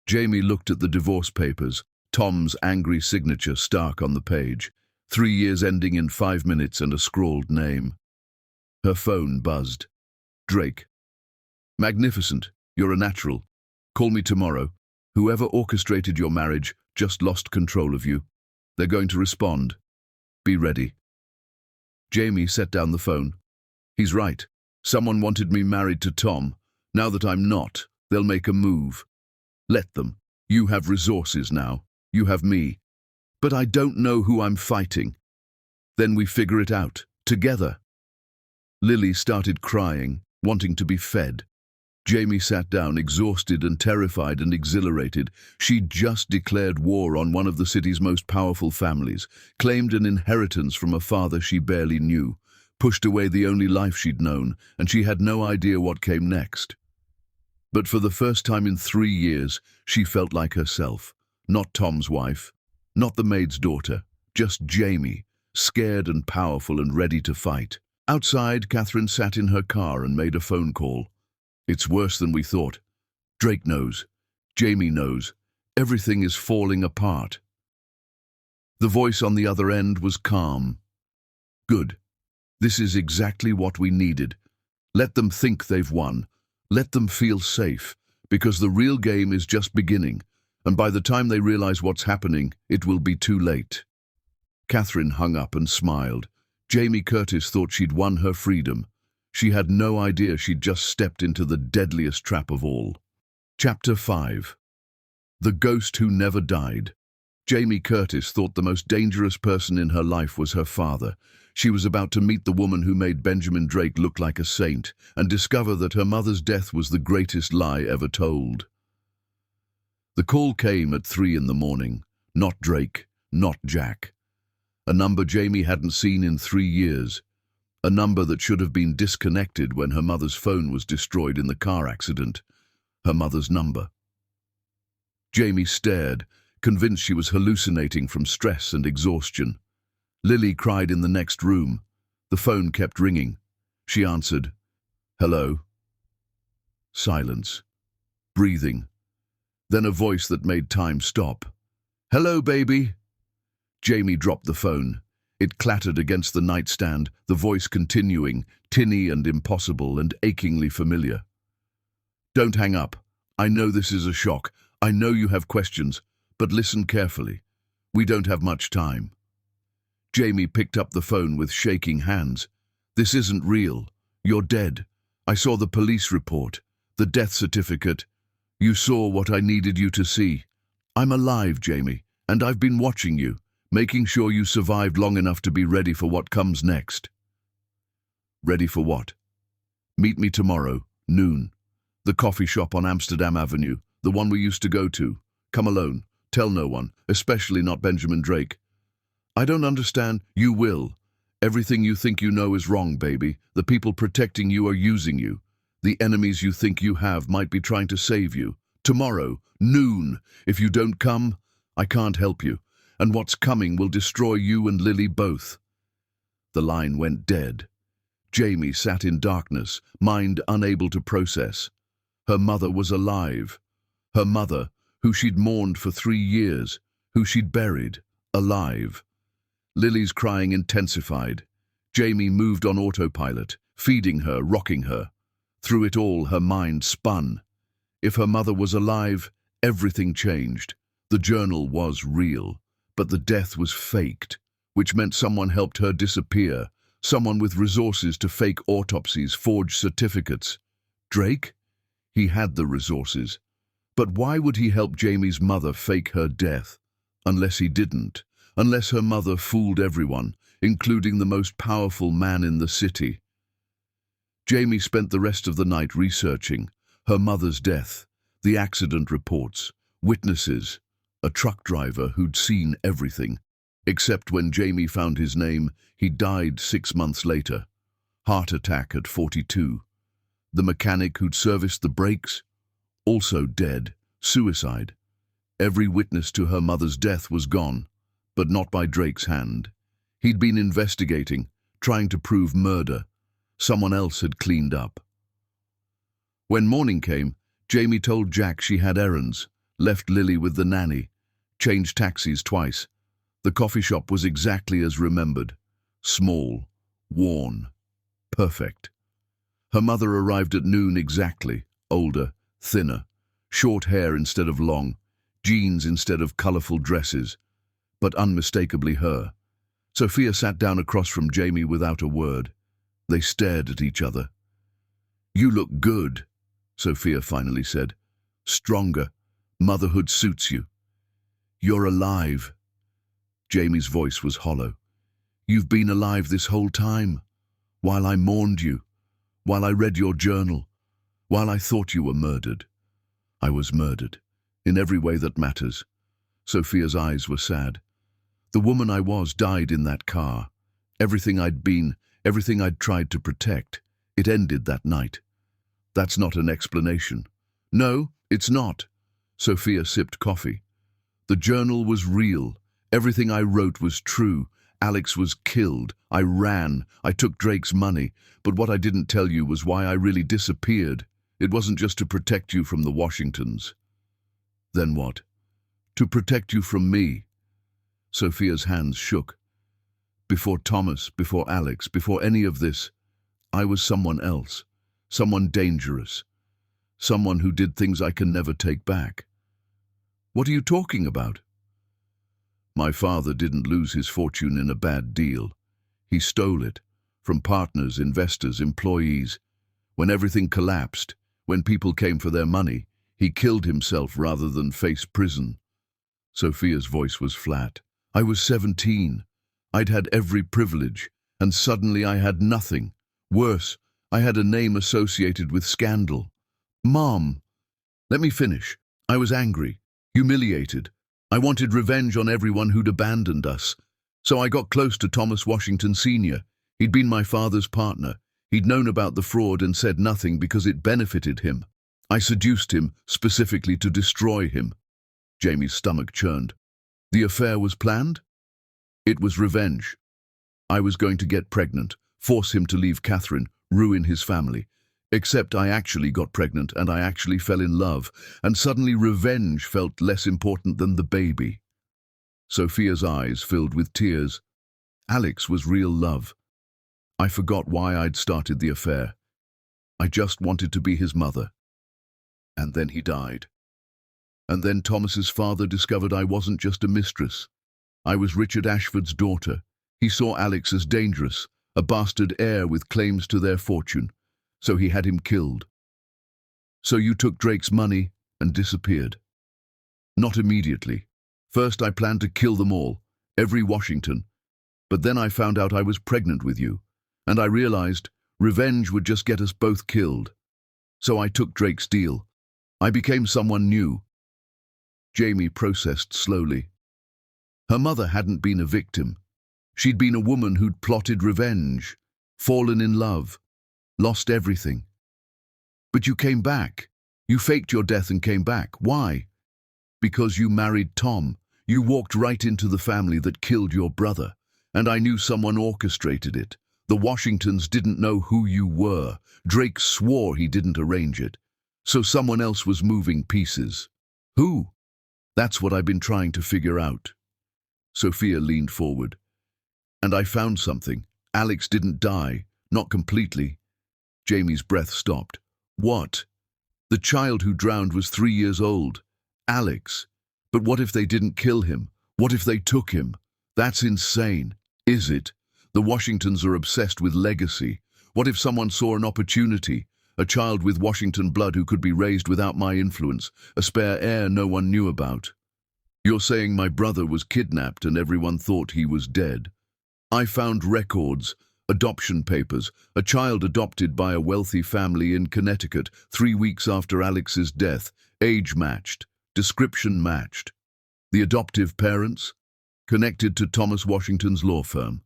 Jamie looked at the divorce papers, Tom's angry signature stark on the page, 3 years ending in 5 minutes and a scrawled name. Her phone buzzed. Drake. Magnificent. You're a natural. Call me tomorrow. Whoever orchestrated your marriage just lost control of you. They're going to respond. Be ready. Jamie set down the phone. He's right. Someone wanted me married to Tom. Now that I'm not, they'll make a move. Let them. You have resources now. You have me. But I don't know who I'm fighting. Then we figure it out, together. Lily started crying, wanting to be fed. Jamie sat down, exhausted and terrified and exhilarated. She'd just declared war on one of the city's most powerful families, claimed an inheritance from a father she barely knew, pushed away the only life she'd known, and she had no idea what came next. But for the first time in 3 years, she felt like herself. Not Tom's wife, not the maid's daughter, just Jamie, scared and powerful and ready to fight. Outside, Catherine sat in her car and made a phone call. It's worse than we thought. Drake knows. Jamie knows. Everything is falling apart. The voice on the other end was calm. Good. This is exactly what we needed. Let them think they've won. Let them feel safe, because the real game is just beginning, and by the time they realize what's happening, it will be too late. Catherine hung up and smiled. Jamie Curtis thought she'd won her freedom. She had no idea she'd just stepped into the deadliest trap of all. Chapter 5. The Ghost Who Never Died. Jamie Curtis thought the most dangerous person in her life was her father. She was about to meet the woman who made Benjamin Drake look like a saint and discover that her mother's death was the greatest lie ever told. The call came at 3 in the morning. Not Drake, not Jack. A number Jamie hadn't seen in 3 years. A number that should have been disconnected when her mother's phone was destroyed in the car accident. Her mother's number. Jamie stared, convinced she was hallucinating from stress and exhaustion. Lily cried in the next room. The phone kept ringing. She answered. Hello. Silence. Breathing. Then a voice that made time stop. Hello, baby. Jamie dropped the phone. It clattered against the nightstand, the voice continuing, tinny and impossible and achingly familiar. Don't hang up. I know this is a shock. I know you have questions, but listen carefully. We don't have much time. Jamie picked up the phone with shaking hands. This isn't real. You're dead. I saw the police report, the death certificate. You saw what I needed you to see. I'm alive, Jamie, and I've been watching you, making sure you survived long enough to be ready for what comes next. Ready for what? Meet me tomorrow, noon. The coffee shop on Amsterdam Avenue, the one we used to go to. Come alone. Tell no one, especially not Benjamin Drake. I don't understand. You will. Everything you think you know is wrong, baby. The people protecting you are using you. The enemies you think you have might be trying to save you. Tomorrow, noon. If you don't come, I can't help you. And what's coming will destroy you and Lily both. The line went dead. Jamie sat in darkness, mind unable to process. Her mother was alive. Her mother, who she'd mourned for 3 years, who she'd buried, alive. Lily's crying intensified. Jamie moved on autopilot, feeding her, rocking her. Through it all, her mind spun. If her mother was alive, everything changed. The journal was real. But the death was faked, which meant someone helped her disappear, someone with resources to fake autopsies, forge certificates. Drake? He had the resources. But why would he help Jamie's mother fake her death? Unless he didn't. Unless her mother fooled everyone, including the most powerful man in the city. Jamie spent the rest of the night researching her mother's death, the accident reports, witnesses, a truck driver who'd seen everything, except when Jamie found his name, he died 6 months later. Heart attack at 42. The mechanic who'd serviced the brakes, also dead, suicide. Every witness to her mother's death was gone, but not by Drake's hand. He'd been investigating, trying to prove murder. Someone else had cleaned up. When morning came, Jamie told Jack she had errands, left Lily with the nanny, changed taxis twice. The coffee shop was exactly as remembered. Small, worn, perfect. Her mother arrived at noon exactly, older, thinner, short hair instead of long, jeans instead of colorful dresses, but unmistakably her. Sophia sat down across from Jamie without a word. They stared at each other. You look good, Sophia finally said. Stronger. Motherhood suits you. You're alive. Jamie's voice was hollow. You've been alive this whole time, while I mourned you, while I read your journal, while I thought you were murdered. I was murdered, in every way that matters. Sophia's eyes were sad. The woman I was died in that car. Everything I'd been, everything I'd tried to protect, it ended that night. That's not an explanation. No, it's not. Sophia sipped coffee. The journal was real. Everything I wrote was true. Alex was killed. I ran. I took Drake's money. But what I didn't tell you was why I really disappeared. It wasn't just to protect you from the Washingtons. Then what? To protect you from me. Sophia's hands shook. Before Thomas, before Alex, before any of this, I was someone else. Someone dangerous. Someone who did things I can never take back. What are you talking about? My father didn't lose his fortune in a bad deal. He stole it, from partners, investors, employees. When everything collapsed, when people came for their money, he killed himself rather than face prison. Sophia's voice was flat. I was 17. I'd had every privilege, and suddenly I had nothing. Worse, I had a name associated with scandal. Mom, let me finish. I was angry, humiliated. I wanted revenge on everyone who'd abandoned us. So I got close to Thomas Washington Sr. He'd been my father's partner. He'd known about the fraud and said nothing because it benefited him. I seduced him specifically to destroy him. Jamie's stomach churned. The affair was planned? It was revenge. I was going to get pregnant, force him to leave Catherine, ruin his family. Except I actually got pregnant and I actually fell in love, and suddenly revenge felt less important than the baby. Sophia's eyes filled with tears. Alex was real love. I forgot why I'd started the affair. I just wanted to be his mother. And then he died. And then Thomas's father discovered I wasn't just a mistress. I was Richard Ashford's daughter. He saw Alex as dangerous, a bastard heir with claims to their fortune. So he had him killed. So you took Drake's money and disappeared. Not immediately. First I planned to kill them all, every Washington. But then I found out I was pregnant with you, and I realized revenge would just get us both killed. So I took Drake's deal. I became someone new. Jamie processed slowly. Her mother hadn't been a victim. She'd been a woman who'd plotted revenge, fallen in love, lost everything. But you came back. You faked your death and came back. Why? Because you married Tom. You walked right into the family that killed your brother. And I knew someone orchestrated it. The Washingtons didn't know who you were. Drake swore he didn't arrange it. So someone else was moving pieces. Who? That's what I've been trying to figure out. Sophia leaned forward. And I found something. Alex didn't die. Not completely. Jamie's breath stopped. What? The child who drowned was 3 years old. Alex. But what if they didn't kill him? What if they took him? That's insane. Is it? The Washingtons are obsessed with legacy. What if someone saw an opportunity? A child with Washington blood who could be raised without my influence, a spare heir no one knew about. You're saying my brother was kidnapped and everyone thought he was dead. I found records, adoption papers, a child adopted by a wealthy family in Connecticut 3 weeks after Alex's death, age matched, description matched. The adoptive parents? Connected to Thomas Washington's law firm.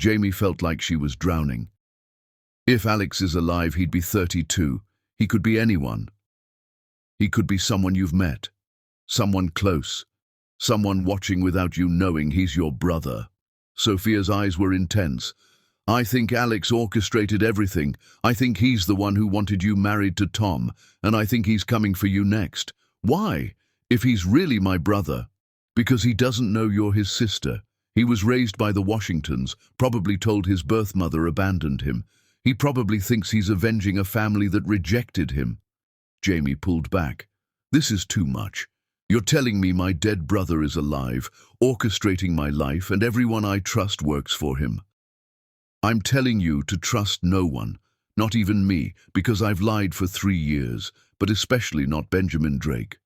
Jamie felt like she was drowning. If Alex is alive, he'd be 32. He could be anyone. He could be someone you've met, someone close, someone watching without you knowing he's your brother. Sophia's eyes were intense. I think Alex orchestrated everything. I think he's the one who wanted you married to Tom, and I think he's coming for you next. Why? If he's really my brother. Because he doesn't know you're his sister. He was raised by the Washingtons, probably told his birth mother abandoned him. He probably thinks he's avenging a family that rejected him. Jamie pulled back. This is too much. You're telling me my dead brother is alive, orchestrating my life, and everyone I trust works for him. I'm telling you to trust no one, not even me, because I've lied for 3 years, but especially not Benjamin Drake.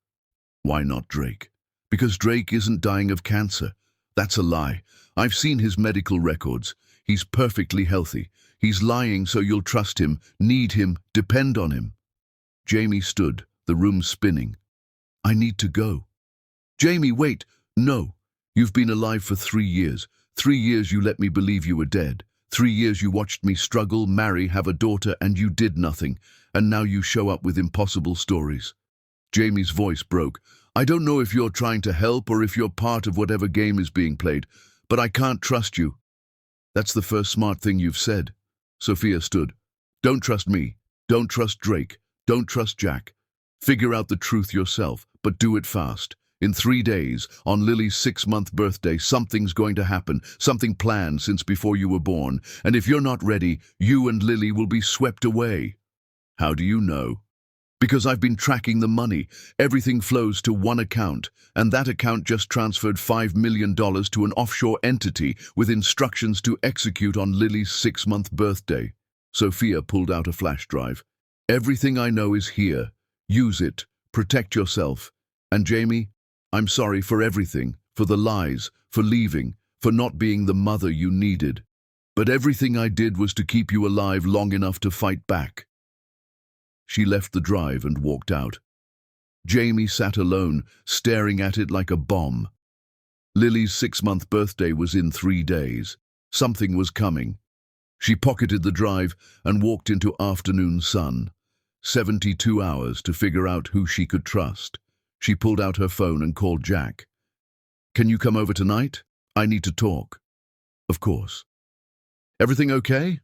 Why not Drake? Because Drake isn't dying of cancer. That's a lie. I've seen his medical records. He's perfectly healthy. He's lying so you'll trust him, need him, depend on him. Jamie stood, the room spinning. I need to go. Jamie, wait. No. You've been alive for 3 years. 3 years you let me believe you were dead. 3 years you watched me struggle, marry, have a daughter, and you did nothing. And now you show up with impossible stories. Jamie's voice broke. I don't know if you're trying to help or if you're part of whatever game is being played, but I can't trust you. That's the first smart thing you've said. Sophia stood. Don't trust me. Don't trust Drake. Don't trust Jack. Figure out the truth yourself, but do it fast. In 3 days, on Lily's 6-month birthday, something's going to happen, something planned since before you were born, and if you're not ready, you and Lily will be swept away. How do you know? Because I've been tracking the money. Everything flows to one account, and that account just transferred $5 million to an offshore entity with instructions to execute on Lily's 6-month birthday. Sophia pulled out a flash drive. Everything I know is here. Use it. Protect yourself. And Jamie, I'm sorry for everything, for the lies, for leaving, for not being the mother you needed. But everything I did was to keep you alive long enough to fight back. She left the drive and walked out. Jamie sat alone, staring at it like a bomb. Lily's 6-month birthday was in 3 days. Something was coming. She pocketed the drive and walked into afternoon sun. 72 hours to figure out who she could trust. She pulled out her phone and called Jack. Can you come over tonight? I need to talk. Of course. Everything okay?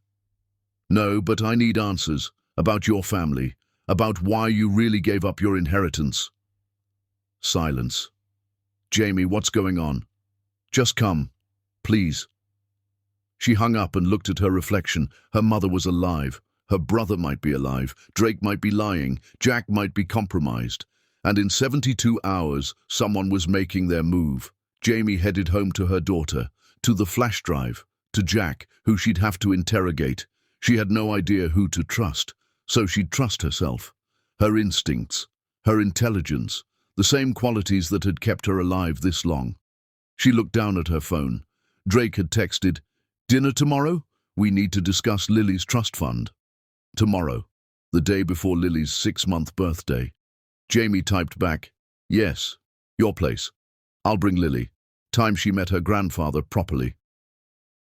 No, but I need answers. About your family. About why you really gave up your inheritance. Silence. Jamie, what's going on? Just come. Please. She hung up and looked at her reflection. Her mother was alive. Her brother might be alive. Drake might be lying. Jack might be compromised. And in 72 hours, someone was making their move. Jamie headed home to her daughter, to the flash drive, to Jack, who she'd have to interrogate. She had no idea who to trust, so she'd trust herself. Her instincts, her intelligence, the same qualities that had kept her alive this long. She looked down at her phone. Drake had texted, "Dinner tomorrow? We need to discuss Lily's trust fund." Tomorrow, the day before Lily's 6-month birthday. Jamie typed back, "Yes, your place. I'll bring Lily. Time she met her grandfather properly."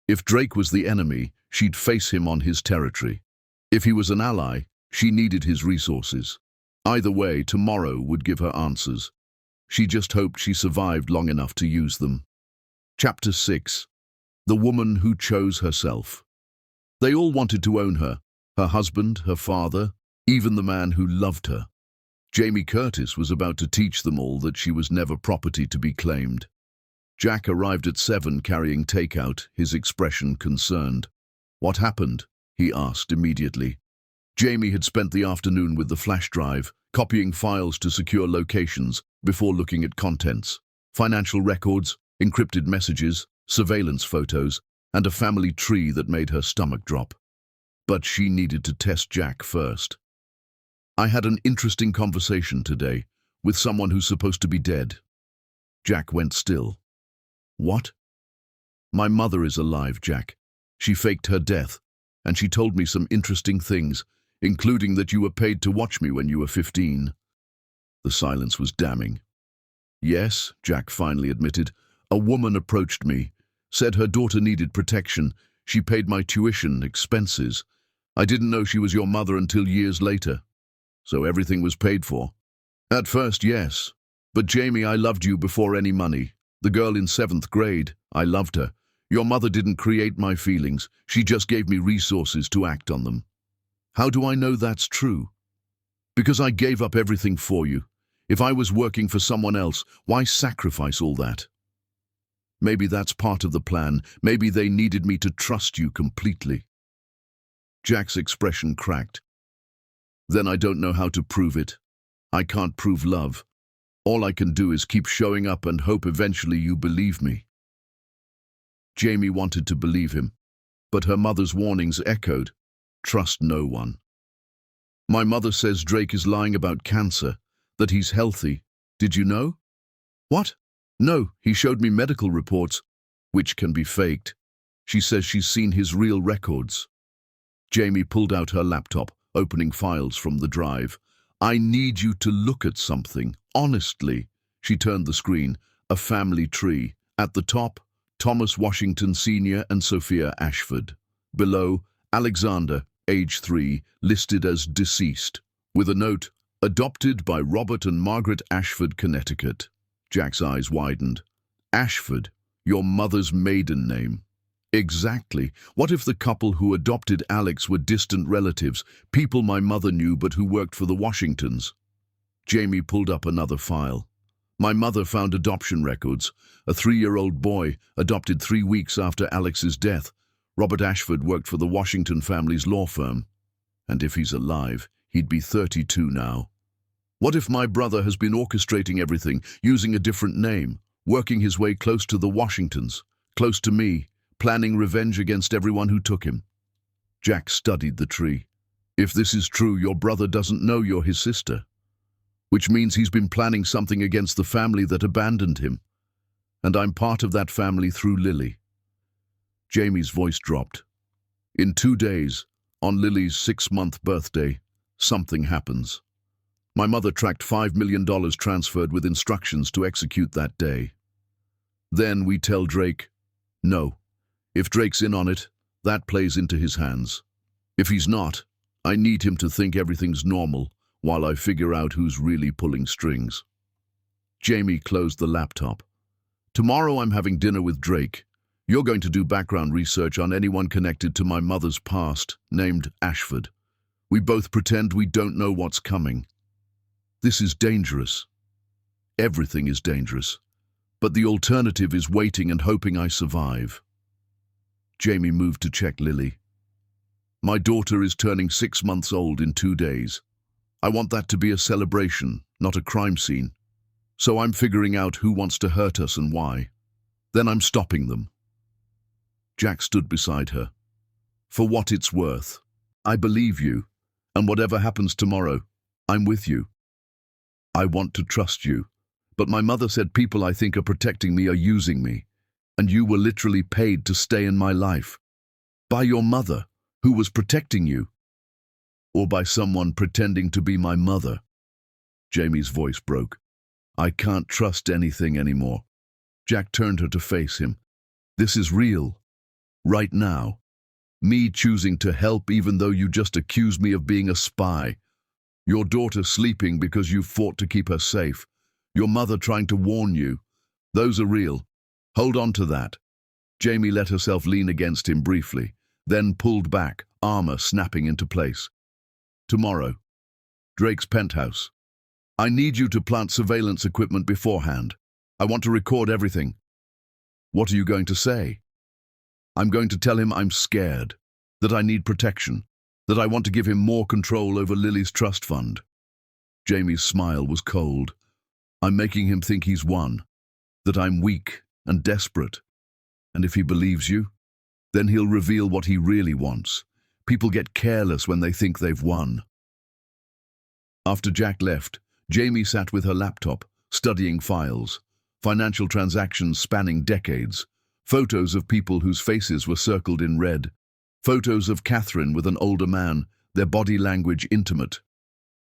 If Drake was the enemy, she'd face him on his territory. If he was an ally, she needed his resources. Either way, tomorrow would give her answers. She just hoped she survived long enough to use them. Chapter 6. The woman who chose herself. They all wanted to own her. Her husband, her father, even the man who loved her. Jamie Curtis was about to teach them all that she was never property to be claimed. Jack arrived at 7 carrying takeout, his expression concerned. "What happened?" he asked immediately. Jamie had spent the afternoon with the flash drive, copying files to secure locations before looking at contents. Financial records, encrypted messages, surveillance photos, and a family tree that made her stomach drop. But she needed to test Jack first. "I had an interesting conversation today with someone who's supposed to be dead." Jack went still. "What?" "My mother is alive, Jack. She faked her death, and she told me some interesting things, including that you were paid to watch me when you were 15. The silence was damning. "Yes," Jack finally admitted. "A woman approached me, said her daughter needed protection. She paid my tuition, expenses. I didn't know she was your mother until years later. So everything was paid for." "At first, yes. But Jamie, I loved you before any money. The girl in 7th grade, I loved her. Your mother didn't create my feelings. She just gave me resources to act on them." "How do I know that's true?" "Because I gave up everything for you. If I was working for someone else, why sacrifice all that?" "Maybe that's part of the plan. Maybe they needed me to trust you completely." Jack's expression cracked. "Then I don't know how to prove it. I can't prove love. All I can do is keep showing up and hope eventually you believe me." Jamie wanted to believe him, but her mother's warnings echoed. Trust no one. "My mother says Drake is lying about cancer, that he's healthy. Did you know?" "What?" No, he showed me medical reports, which can be faked. She says she's seen his real records. Jamie pulled out her laptop, opening files from the drive. I need you to look at something, honestly. She turned the screen. A family tree. At the top, Thomas Washington Sr. and Sophia Ashford. Below, Alexander, age 3, listed as deceased, with a note, adopted by Robert and Margaret Ashford, Connecticut. Jack's eyes widened. Ashford, your mother's maiden name. Exactly. What if the couple who adopted Alex were distant relatives, people my mother knew but who worked for the Washingtons? Jamie pulled up another file. My mother found adoption records. A 3-year-old boy, adopted 3 weeks after Alex's death. Robert Ashford worked for the Washington family's law firm. And if he's alive, he'd be 32 now. What if my brother has been orchestrating everything, using a different name, working his way close to the Washingtons, close to me, planning revenge against everyone who took him? Jack studied the tree. If this is true, your brother doesn't know you're his sister, which means he's been planning something against the family that abandoned him. And I'm part of that family through Lily. Jamie's voice dropped. In 2 days, on Lily's 6-month birthday, something happens. My mother tracked $5 million transferred with instructions to execute that day. Then we tell Drake, no. If Drake's in on it, that plays into his hands. If he's not, I need him to think everything's normal while I figure out who's really pulling strings. Jamie closed the laptop. Tomorrow I'm having dinner with Drake. You're going to do background research on anyone connected to my mother's past, named Ashford. We both pretend we don't know what's coming. This is dangerous. Everything is dangerous. But the alternative is waiting and hoping I survive. Jamie moved to check Lily. My daughter is turning 6 months old in 2 days. I want that to be a celebration, not a crime scene. So I'm figuring out who wants to hurt us and why. Then I'm stopping them. Jack stood beside her. For what it's worth, I believe you, and whatever happens tomorrow, I'm with you. I want to trust you, but my mother said people I think are protecting me are using me, and you were literally paid to stay in my life. By your mother, who was protecting you, or by someone pretending to be my mother. Jamie's voice broke. I can't trust anything anymore. Jack turned her to face him. This is real. Right now. Me choosing to help even though you just accused me of being a spy. Your daughter sleeping because you fought to keep her safe. Your mother trying to warn you. Those are real. Hold on to that. Jamie let herself lean against him briefly, then pulled back, armor snapping into place. Tomorrow. Drake's penthouse. I need you to plant surveillance equipment beforehand. I want to record everything. What are you going to say? I'm going to tell him I'm scared, that I need protection, that I want to give him more control over Lily's trust fund. Jamie's smile was cold. I'm making him think he's won, that I'm weak and desperate. And if he believes you, then he'll reveal what he really wants. People get careless when they think they've won. After Jack left, Jamie sat with her laptop, studying files, financial transactions spanning decades, photos of people whose faces were circled in red, photos of Catherine with an older man, their body language intimate.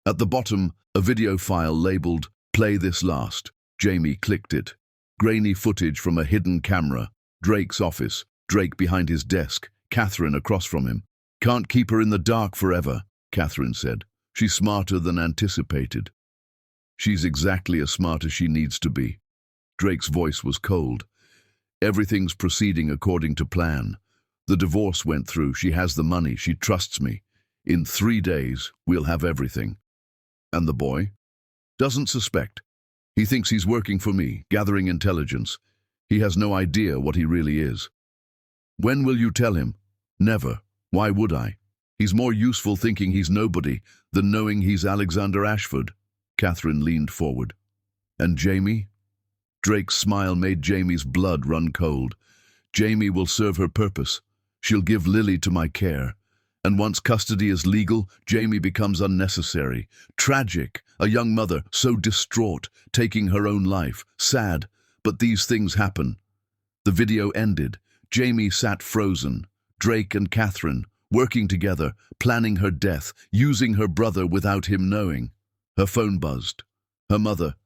At the bottom, a video file labeled, Play This Last. Jamie clicked it. Grainy footage from a hidden camera. Drake's office, Drake behind his desk, Catherine across from him. Can't keep her in the dark forever, Catherine said. She's smarter than anticipated. She's exactly as smart as she needs to be. Drake's voice was cold. Everything's proceeding according to plan. The divorce went through. She has the money. She trusts me. In 3 days, we'll have everything. And the boy? Doesn't suspect. He thinks he's working for me, gathering intelligence. He has no idea what he really is. When will you tell him? Never. Why would I? He's more useful thinking he's nobody than knowing he's Alexander Ashford. Catherine leaned forward. And Jamie? Drake's smile made Jamie's blood run cold. Jamie will serve her purpose. She'll give Lily to my care. And once custody is legal, Jamie becomes unnecessary. Tragic, a young mother so distraught, taking her own life. Sad, But these things happen. The video ended. Jamie sat frozen. Drake and Catherine, working together, planning her death, using her brother without him knowing. Her phone buzzed. Her mother.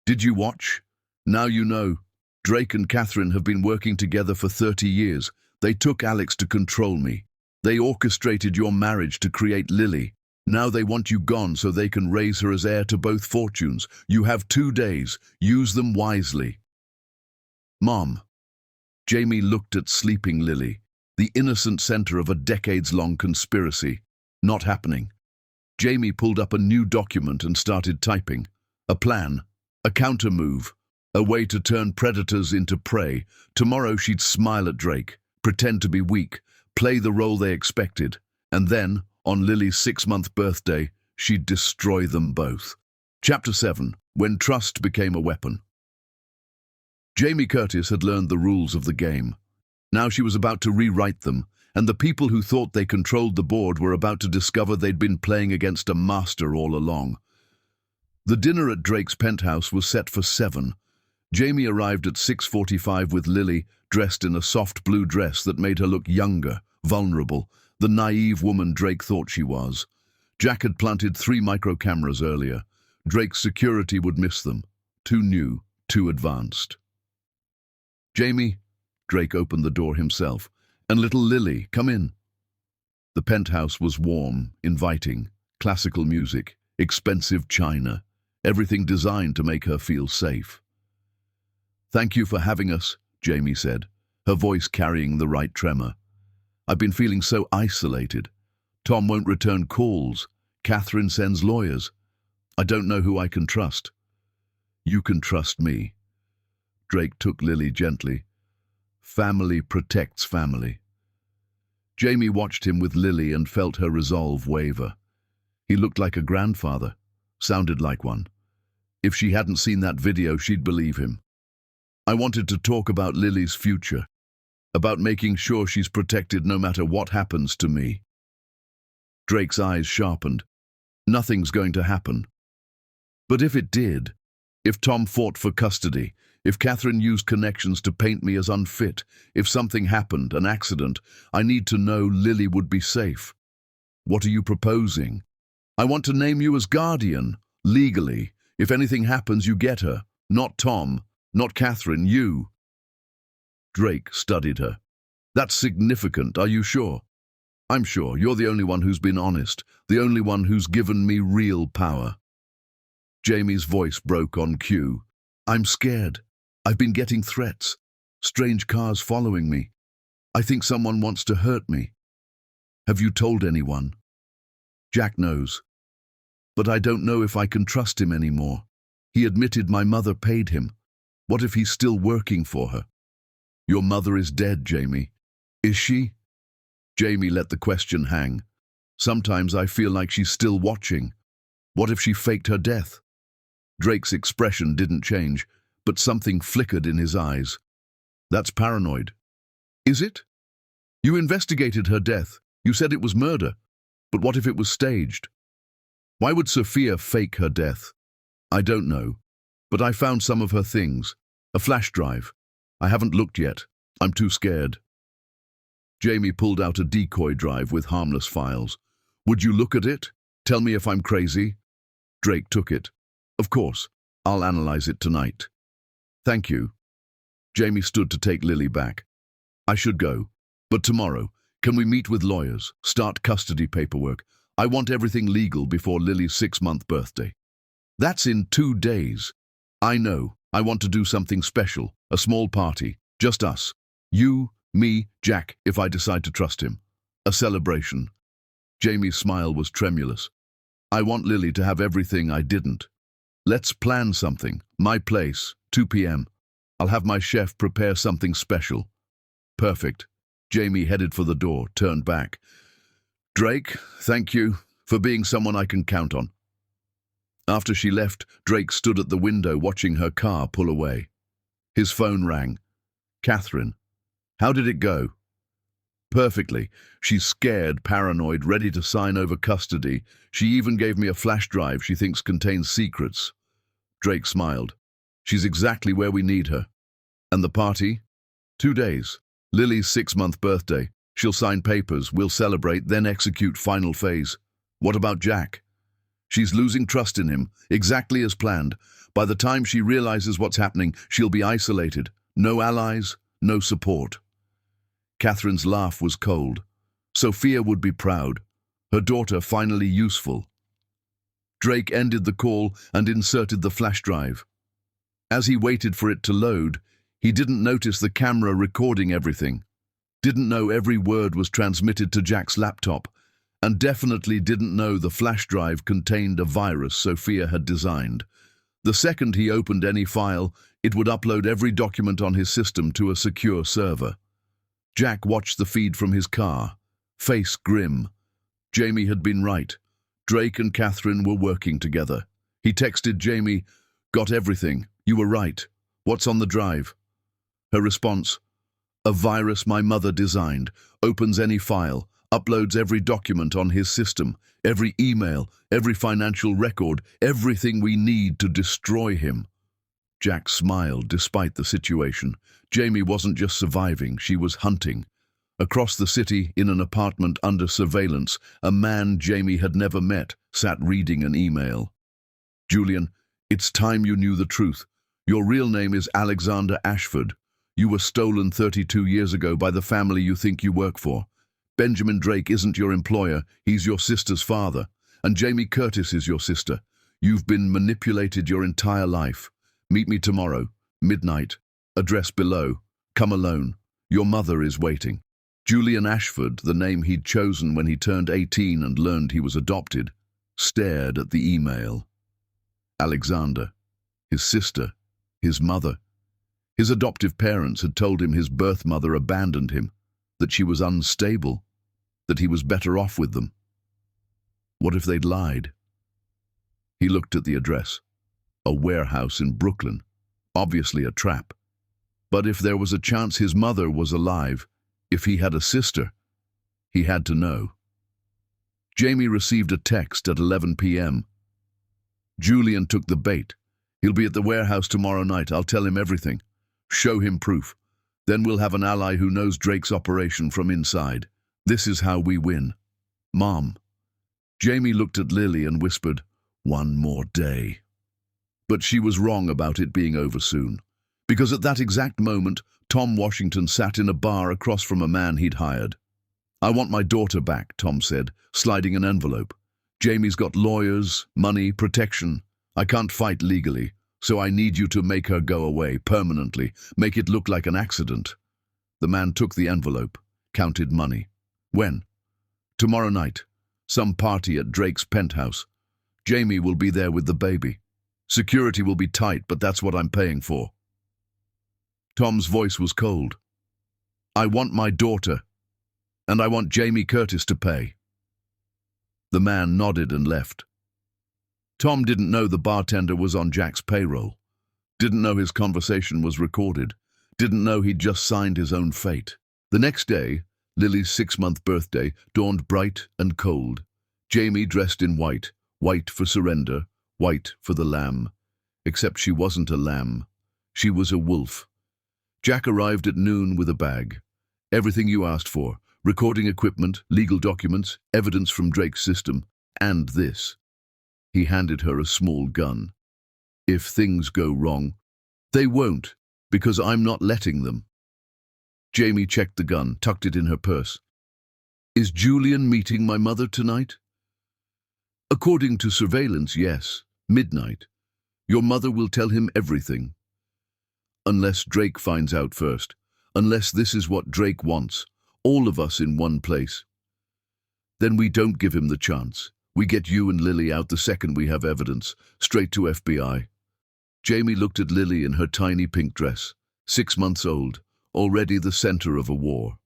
"Did you watch? Now you know. Drake and Catherine have been working together for 30 years. They took Alex to control me. They orchestrated your marriage to create Lily. Now they want you gone so they can raise her as heir to both fortunes. You have 2 days. Use them wisely." Mom. Jamie looked at sleeping Lily, the innocent center of a decades-long conspiracy. Not happening. Jamie pulled up a new document and started typing. A plan, a counter-move, a way to turn predators into prey. Tomorrow she'd smile at Drake, pretend to be weak, play the role they expected, and then, on Lily's 6-month birthday, she'd destroy them both. Chapter 7. When Trust Became a Weapon. Jamie Curtis had learned the rules of the game. Now she was about to rewrite them, and the people who thought they controlled the board were about to discover they'd been playing against a master all along. The dinner at Drake's penthouse was set for 7. Jamie arrived at 6:45 with Lily, dressed in a soft blue dress that made her look younger, vulnerable, the naive woman Drake thought she was. Jack had planted 3 micro cameras earlier. Drake's security would miss them. Too new, too advanced. "Jamie," Drake opened the door himself, "and little Lily, come in." The penthouse was warm, inviting, classical music, expensive china, everything designed to make her feel safe. "Thank you for having us," Jamie said, her voice carrying the right tremor. "I've been feeling so isolated. Tom won't return calls. Catherine sends lawyers. I don't know who I can trust." "You can trust me." Drake took Lily gently. "Family protects family." Jamie watched him with Lily and felt her resolve waver. He looked like a grandfather, sounded like one. If she hadn't seen that video, she'd believe him. "I wanted to talk about Lily's future, about making sure she's protected no matter what happens to me." Drake's eyes sharpened. "Nothing's going to happen." "But if it did, if Tom fought for custody, if Catherine used connections to paint me as unfit, if something happened, an accident, I need to know Lily would be safe." "What are you proposing?" "I want to name you as guardian, legally. If anything happens, you get her. Not Tom, not Catherine, you." Drake studied her. "That's significant, are you sure?" "I'm sure. You're the only one who's been honest, the only one who's given me real power." Jamie's voice broke on cue. "I'm scared. I've been getting threats. Strange cars following me. I think someone wants to hurt me." "Have you told anyone?" "Jack knows. But I don't know if I can trust him anymore. He admitted my mother paid him. What if he's still working for her?" "Your mother is dead, Jamie." "Is she?" Jamie let the question hang. "Sometimes I feel like she's still watching. What if she faked her death?" Drake's expression didn't change, but something flickered in his eyes. "That's paranoid." "Is it? You investigated her death. You said it was murder. But what if it was staged? Why would Sophia fake her death?" "I don't know. But I found some of her things. A flash drive. I haven't looked yet. I'm too scared." Jamie pulled out a decoy drive with harmless files. "Would you look at it? Tell me if I'm crazy." Drake took it. "Of course. I'll analyze it tonight." "Thank you." Jamie stood to take Lily back. "I should go. But tomorrow, can we meet with lawyers, start custody paperwork? I want everything legal before Lily's 6-month birthday." "That's in 2 days." "I know. I want to do something special, a small party, just us. You, me, Jack, if I decide to trust him. A celebration." Jamie's smile was tremulous. "I want Lily to have everything I didn't. Let's plan something. My place, 2 p.m. I'll have my chef prepare something special." "Perfect." Jamie headed for the door, turned back. "Drake, thank you for being someone I can count on." After she left, Drake stood at the window watching her car pull away. His phone rang. "Catherine, how did it go?" "Perfectly. She's scared, paranoid, ready to sign over custody. She even gave me a flash drive she thinks contains secrets." Drake smiled. "She's exactly where we need her. And the party? 2 days. Lily's 6-month birthday. She'll sign papers, we'll celebrate, then execute final phase. What about Jack? She's losing trust in him, exactly as planned. By the time she realizes what's happening, she'll be isolated. No allies, no support. Catherine's laugh was cold. Sophia would be proud. Her daughter finally useful. Drake ended the call and inserted the flash drive. As he waited for it to load, he didn't notice the camera recording everything. Didn't know every word was transmitted to Jack's laptop, and definitely didn't know the flash drive contained a virus Sophia had designed. The second he opened any file, it would upload every document on his system to a secure server. Jack watched the feed from his car, face grim. Jamie had been right. Drake and Catherine were working together. He texted Jamie, "Got everything. You were right. What's on the drive?" Her response, "A virus my mother designed, opens any file, uploads every document on his system, every email, every financial record, everything we need to destroy him." Jack smiled despite the situation. Jamie wasn't just surviving, she was hunting. Across the city, in an apartment under surveillance, a man Jamie had never met sat reading an email. "Julian, it's time you knew the truth. Your real name is Alexander Ashford. You were stolen 32 years ago by the family you think you work for. Benjamin Drake isn't your employer, he's your sister's father. And Jamie Curtis is your sister. You've been manipulated your entire life. Meet me tomorrow, midnight. Address below. Come alone. Your mother is waiting." Julian Ashford, the name he'd chosen when he turned 18 and learned he was adopted, stared at the email. Alexander, his sister, his mother. His adoptive parents had told him his birth mother abandoned him, that she was unstable, that he was better off with them. What if they'd lied? He looked at the address. A warehouse in Brooklyn. Obviously a trap. But if there was a chance his mother was alive, if he had a sister, he had to know. Jamie received a text at 11 p.m. Julian took the bait. "He'll be at the warehouse tomorrow night. I'll tell him everything. Show him proof. Then we'll have an ally who knows Drake's operation from inside. This is how we win." "Mom." Jamie looked at Lily and whispered, "One more day." But she was wrong about it being over soon. Because at that exact moment, Tom Washington sat in a bar across from a man he'd hired. "I want my daughter back," Tom said, sliding an envelope. "Jamie's got lawyers, money, protection. I can't fight legally, so I need you to make her go away permanently, make it look like an accident." The man took the envelope, counted money. "When?" "Tomorrow night. Some party at Drake's penthouse. Jamie will be there with the baby. Security will be tight, but that's what I'm paying for." Tom's voice was cold. "I want my daughter, and I want Jamie Curtis to pay." The man nodded and left. Tom didn't know the bartender was on Jack's payroll. Didn't know his conversation was recorded. Didn't know he'd just signed his own fate. The next day, Lily's 6-month birthday, dawned bright and cold. Jamie dressed in white, white for surrender, white for the lamb. Except she wasn't a lamb. She was a wolf. Jack arrived at noon with a bag. Everything you asked for. Recording equipment, legal documents, evidence from Drake's system, and this. He handed her a small gun. "If things go wrong, they won't, because I'm not letting them." Jamie checked the gun, tucked it in her purse. "Is Julian meeting my mother tonight?" "According to surveillance, yes. Midnight. Your mother will tell him everything. Unless Drake finds out first. Unless this is what Drake wants. All of us in one place. Then we don't give him the chance. We get you and Lily out the second we have evidence. Straight to FBI." Jamie looked at Lily in her tiny pink dress. 6 months old. Already the center of a war.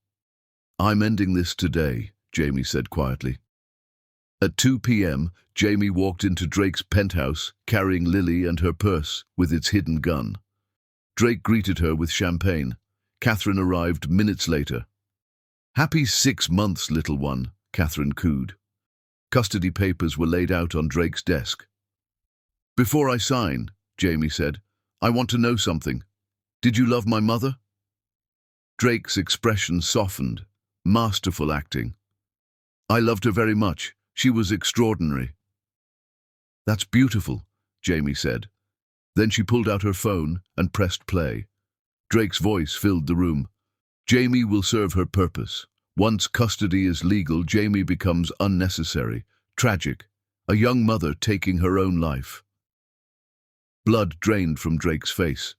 "I'm ending this today," Jamie said quietly. At 2 p.m., Jamie walked into Drake's penthouse, carrying Lily and her purse with its hidden gun. Drake greeted her with champagne. Catherine arrived minutes later. "Happy 6 months, little one," Catherine cooed. Custody papers were laid out on Drake's desk. "Before I sign," Jamie said, "I want to know something." Did you love my mother? Drake's expression softened. Masterful acting. I loved her very much. She was extraordinary. That's beautiful, Jamie said. Then she pulled out her phone and pressed play. Drake's voice filled the room. Jamie will serve her purpose. Once custody is legal, Jamie becomes unnecessary, tragic. A young mother taking her own life. Blood drained from Drake's face.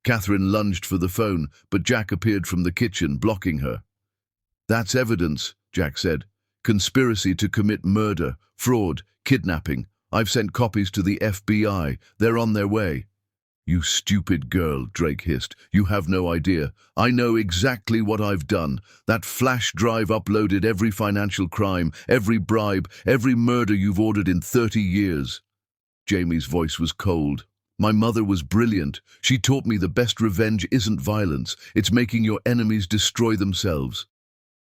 Catherine lunged for the phone, but Jack appeared from the kitchen, blocking her. That's evidence, Jack said. Conspiracy to commit murder, fraud, kidnapping. I've sent copies to the FBI. They're on their way. You stupid girl, Drake hissed. You have no idea. I know exactly what I've done. That flash drive uploaded every financial crime, every bribe, every murder you've ordered in 30 years. Jamie's voice was cold. My mother was brilliant. She taught me the best revenge isn't violence. It's making your enemies destroy themselves.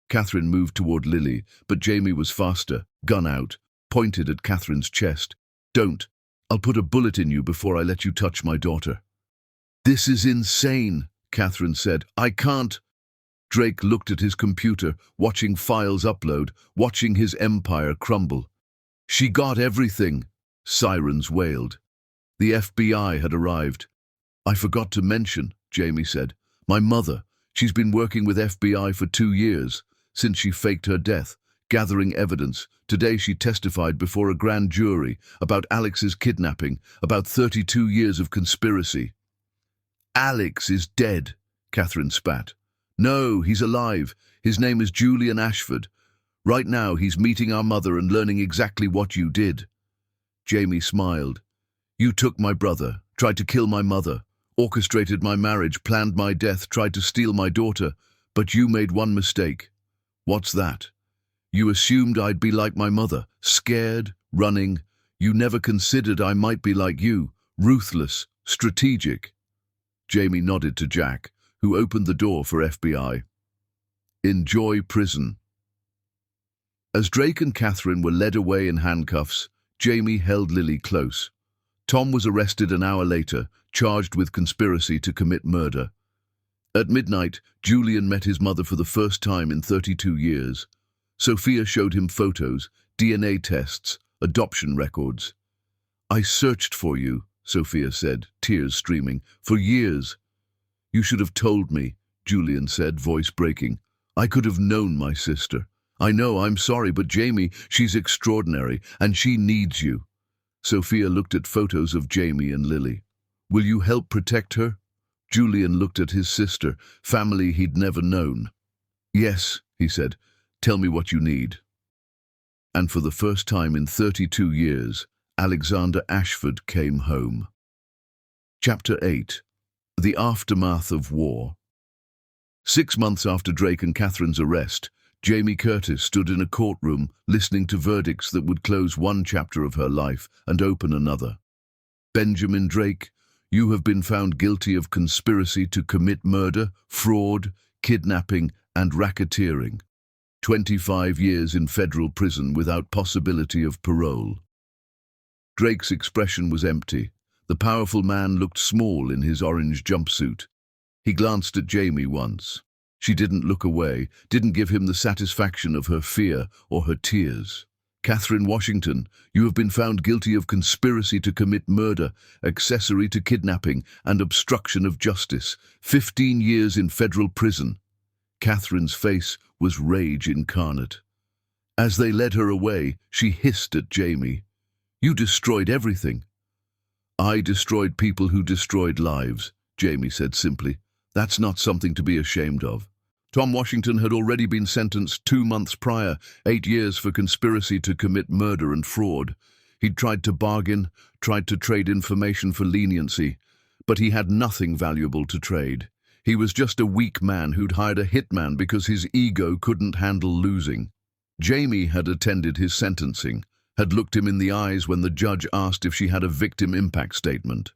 Catherine moved toward Lily, but Jamie was faster, gun out, pointed at Catherine's chest. Don't. I'll put a bullet in you before I let you touch my daughter. This is insane, Catherine said. I can't. Drake looked at his computer, watching files upload, watching his empire crumble. She got everything. Sirens wailed. The FBI had arrived. I forgot to mention, Jamie said. My mother. She's been working with FBI for 2 years, since she faked her death, gathering evidence. Today she testified before a grand jury about Alex's kidnapping, about 32 years of conspiracy. Alex is dead, Catherine spat. No, he's alive. His name is Julian Ashford. Right now he's meeting our mother and learning exactly what you did. Jamie smiled. You took my brother, tried to kill my mother, orchestrated my marriage, planned my death, tried to steal my daughter, but you made one mistake. What's that? You assumed I'd be like my mother, scared, running. You never considered I might be like you, ruthless, strategic. Jamie nodded to Jack, who opened the door for FBI. Enjoy prison. As Drake and Catherine were led away in handcuffs, Jamie held Lily close. Tom was arrested an hour later, charged with conspiracy to commit murder. At midnight, Julian met his mother for the first time in 32 years. Sophia showed him photos, DNA tests, adoption records. I searched for you, Sophia said, tears streaming, for years. You should have told me, Julian said, voice breaking. I could have known my sister. I know, I'm sorry, but Jamie, she's extraordinary, and she needs you. Sophia looked at photos of Jamie and Lily. Will you help protect her? Julian looked at his sister, family he'd never known. Yes, he said. Tell me what you need. And for the first time in 32 years, Alexander Ashford came home. Chapter 8. The Aftermath of War. 6 months after Drake and Catherine's arrest, Jamie Curtis stood in a courtroom listening to verdicts that would close one chapter of her life and open another. Benjamin Drake, you have been found guilty of conspiracy to commit murder, fraud, kidnapping, and racketeering. 25 years in federal prison without possibility of parole. Drake's expression was empty. The powerful man looked small in his orange jumpsuit. He glanced at Jamie once. She didn't look away, didn't give him the satisfaction of her fear or her tears. Catherine Washington, you have been found guilty of conspiracy to commit murder, accessory to kidnapping, and obstruction of justice. 15 years in federal prison. Catherine's face was rage incarnate. As they led her away, she hissed at Jamie. You destroyed everything. I destroyed people who destroyed lives, Jamie said simply. That's not something to be ashamed of. Tom Washington had already been sentenced 2 months prior, 8 years for conspiracy to commit murder and fraud. He'd tried to bargain, tried to trade information for leniency, but he had nothing valuable to trade. He was just a weak man who'd hired a hitman because his ego couldn't handle losing. Jamie had attended his sentencing, had looked him in the eyes when the judge asked if she had a victim impact statement.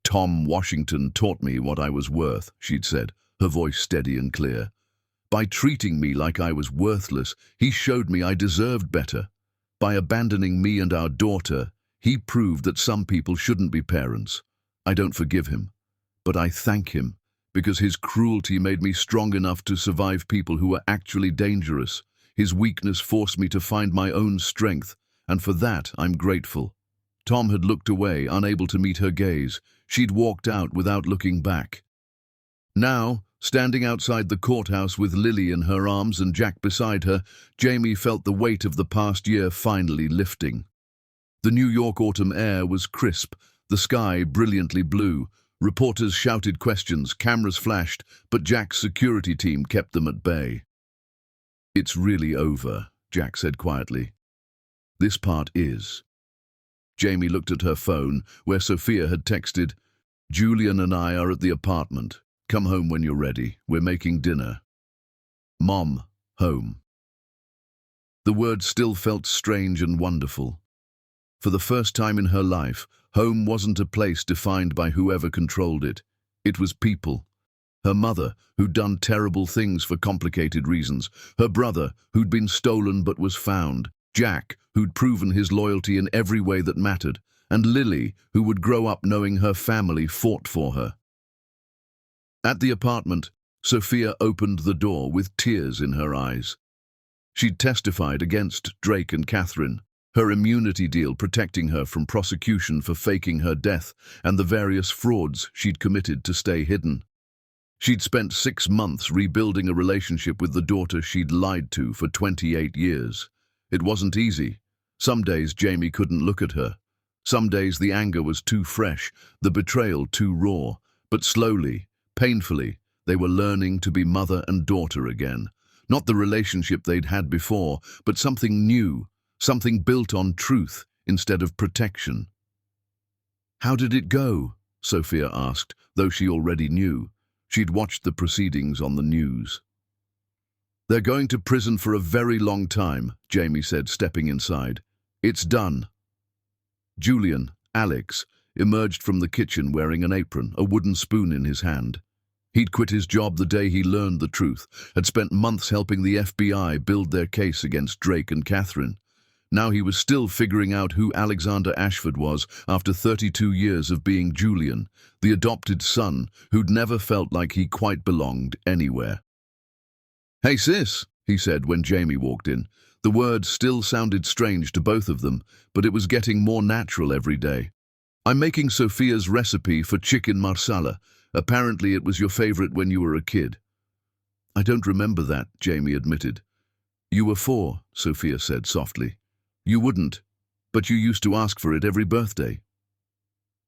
Tom Washington taught me what I was worth, she'd said, her voice steady and clear. By treating me like I was worthless, he showed me I deserved better. By abandoning me and our daughter, he proved that some people shouldn't be parents. I don't forgive him. But I thank him, because his cruelty made me strong enough to survive people who were actually dangerous. His weakness forced me to find my own strength, and for that I'm grateful." Tom had looked away, unable to meet her gaze. She'd walked out without looking back. Now, standing outside the courthouse with Lily in her arms and Jack beside her, Jamie felt the weight of the past year finally lifting. The New York autumn air was crisp, the sky brilliantly blue. Reporters shouted questions, cameras flashed, but Jack's security team kept them at bay. "It's really over," Jack said quietly. "This part is." Jamie looked at her phone, where Sophia had texted, "Julian and I are at the apartment. Come home when you're ready. We're making dinner." Mom, home. The word still felt strange and wonderful. For the first time in her life, home wasn't a place defined by whoever controlled it. It was people. Her mother, who'd done terrible things for complicated reasons. Her brother, who'd been stolen but was found. Jack, who'd proven his loyalty in every way that mattered. And Lily, who would grow up knowing her family fought for her. At the apartment, Sophia opened the door with tears in her eyes. She'd testified against Drake and Catherine, her immunity deal protecting her from prosecution for faking her death and the various frauds she'd committed to stay hidden. She'd spent 6 months rebuilding a relationship with the daughter she'd lied to for 28 years. It wasn't easy. Some days Jamie couldn't look at her. Some days the anger was too fresh, the betrayal too raw. But slowly, painfully, they were learning to be mother and daughter again. Not the relationship they'd had before, but something new, something built on truth instead of protection. "How did it go?" Sophia asked, though she already knew. She'd watched the proceedings on the news. "They're going to prison for a very long time," Jamie said, stepping inside. "It's done." Julian, Alex, emerged from the kitchen wearing an apron, a wooden spoon in his hand. He'd quit his job the day he learned the truth, had spent months helping the FBI build their case against Drake and Catherine. Now he was still figuring out who Alexander Ashford was after 32 years of being Julian, the adopted son who'd never felt like he quite belonged anywhere. "Hey sis," he said when Jamie walked in. The words still sounded strange to both of them, but it was getting more natural every day. "I'm making Sophia's recipe for chicken marsala. Apparently it was your favorite when you were a kid." "I don't remember that," Jamie admitted. "You were 4, Sophia said softly. "You wouldn't, but you used to ask for it every birthday."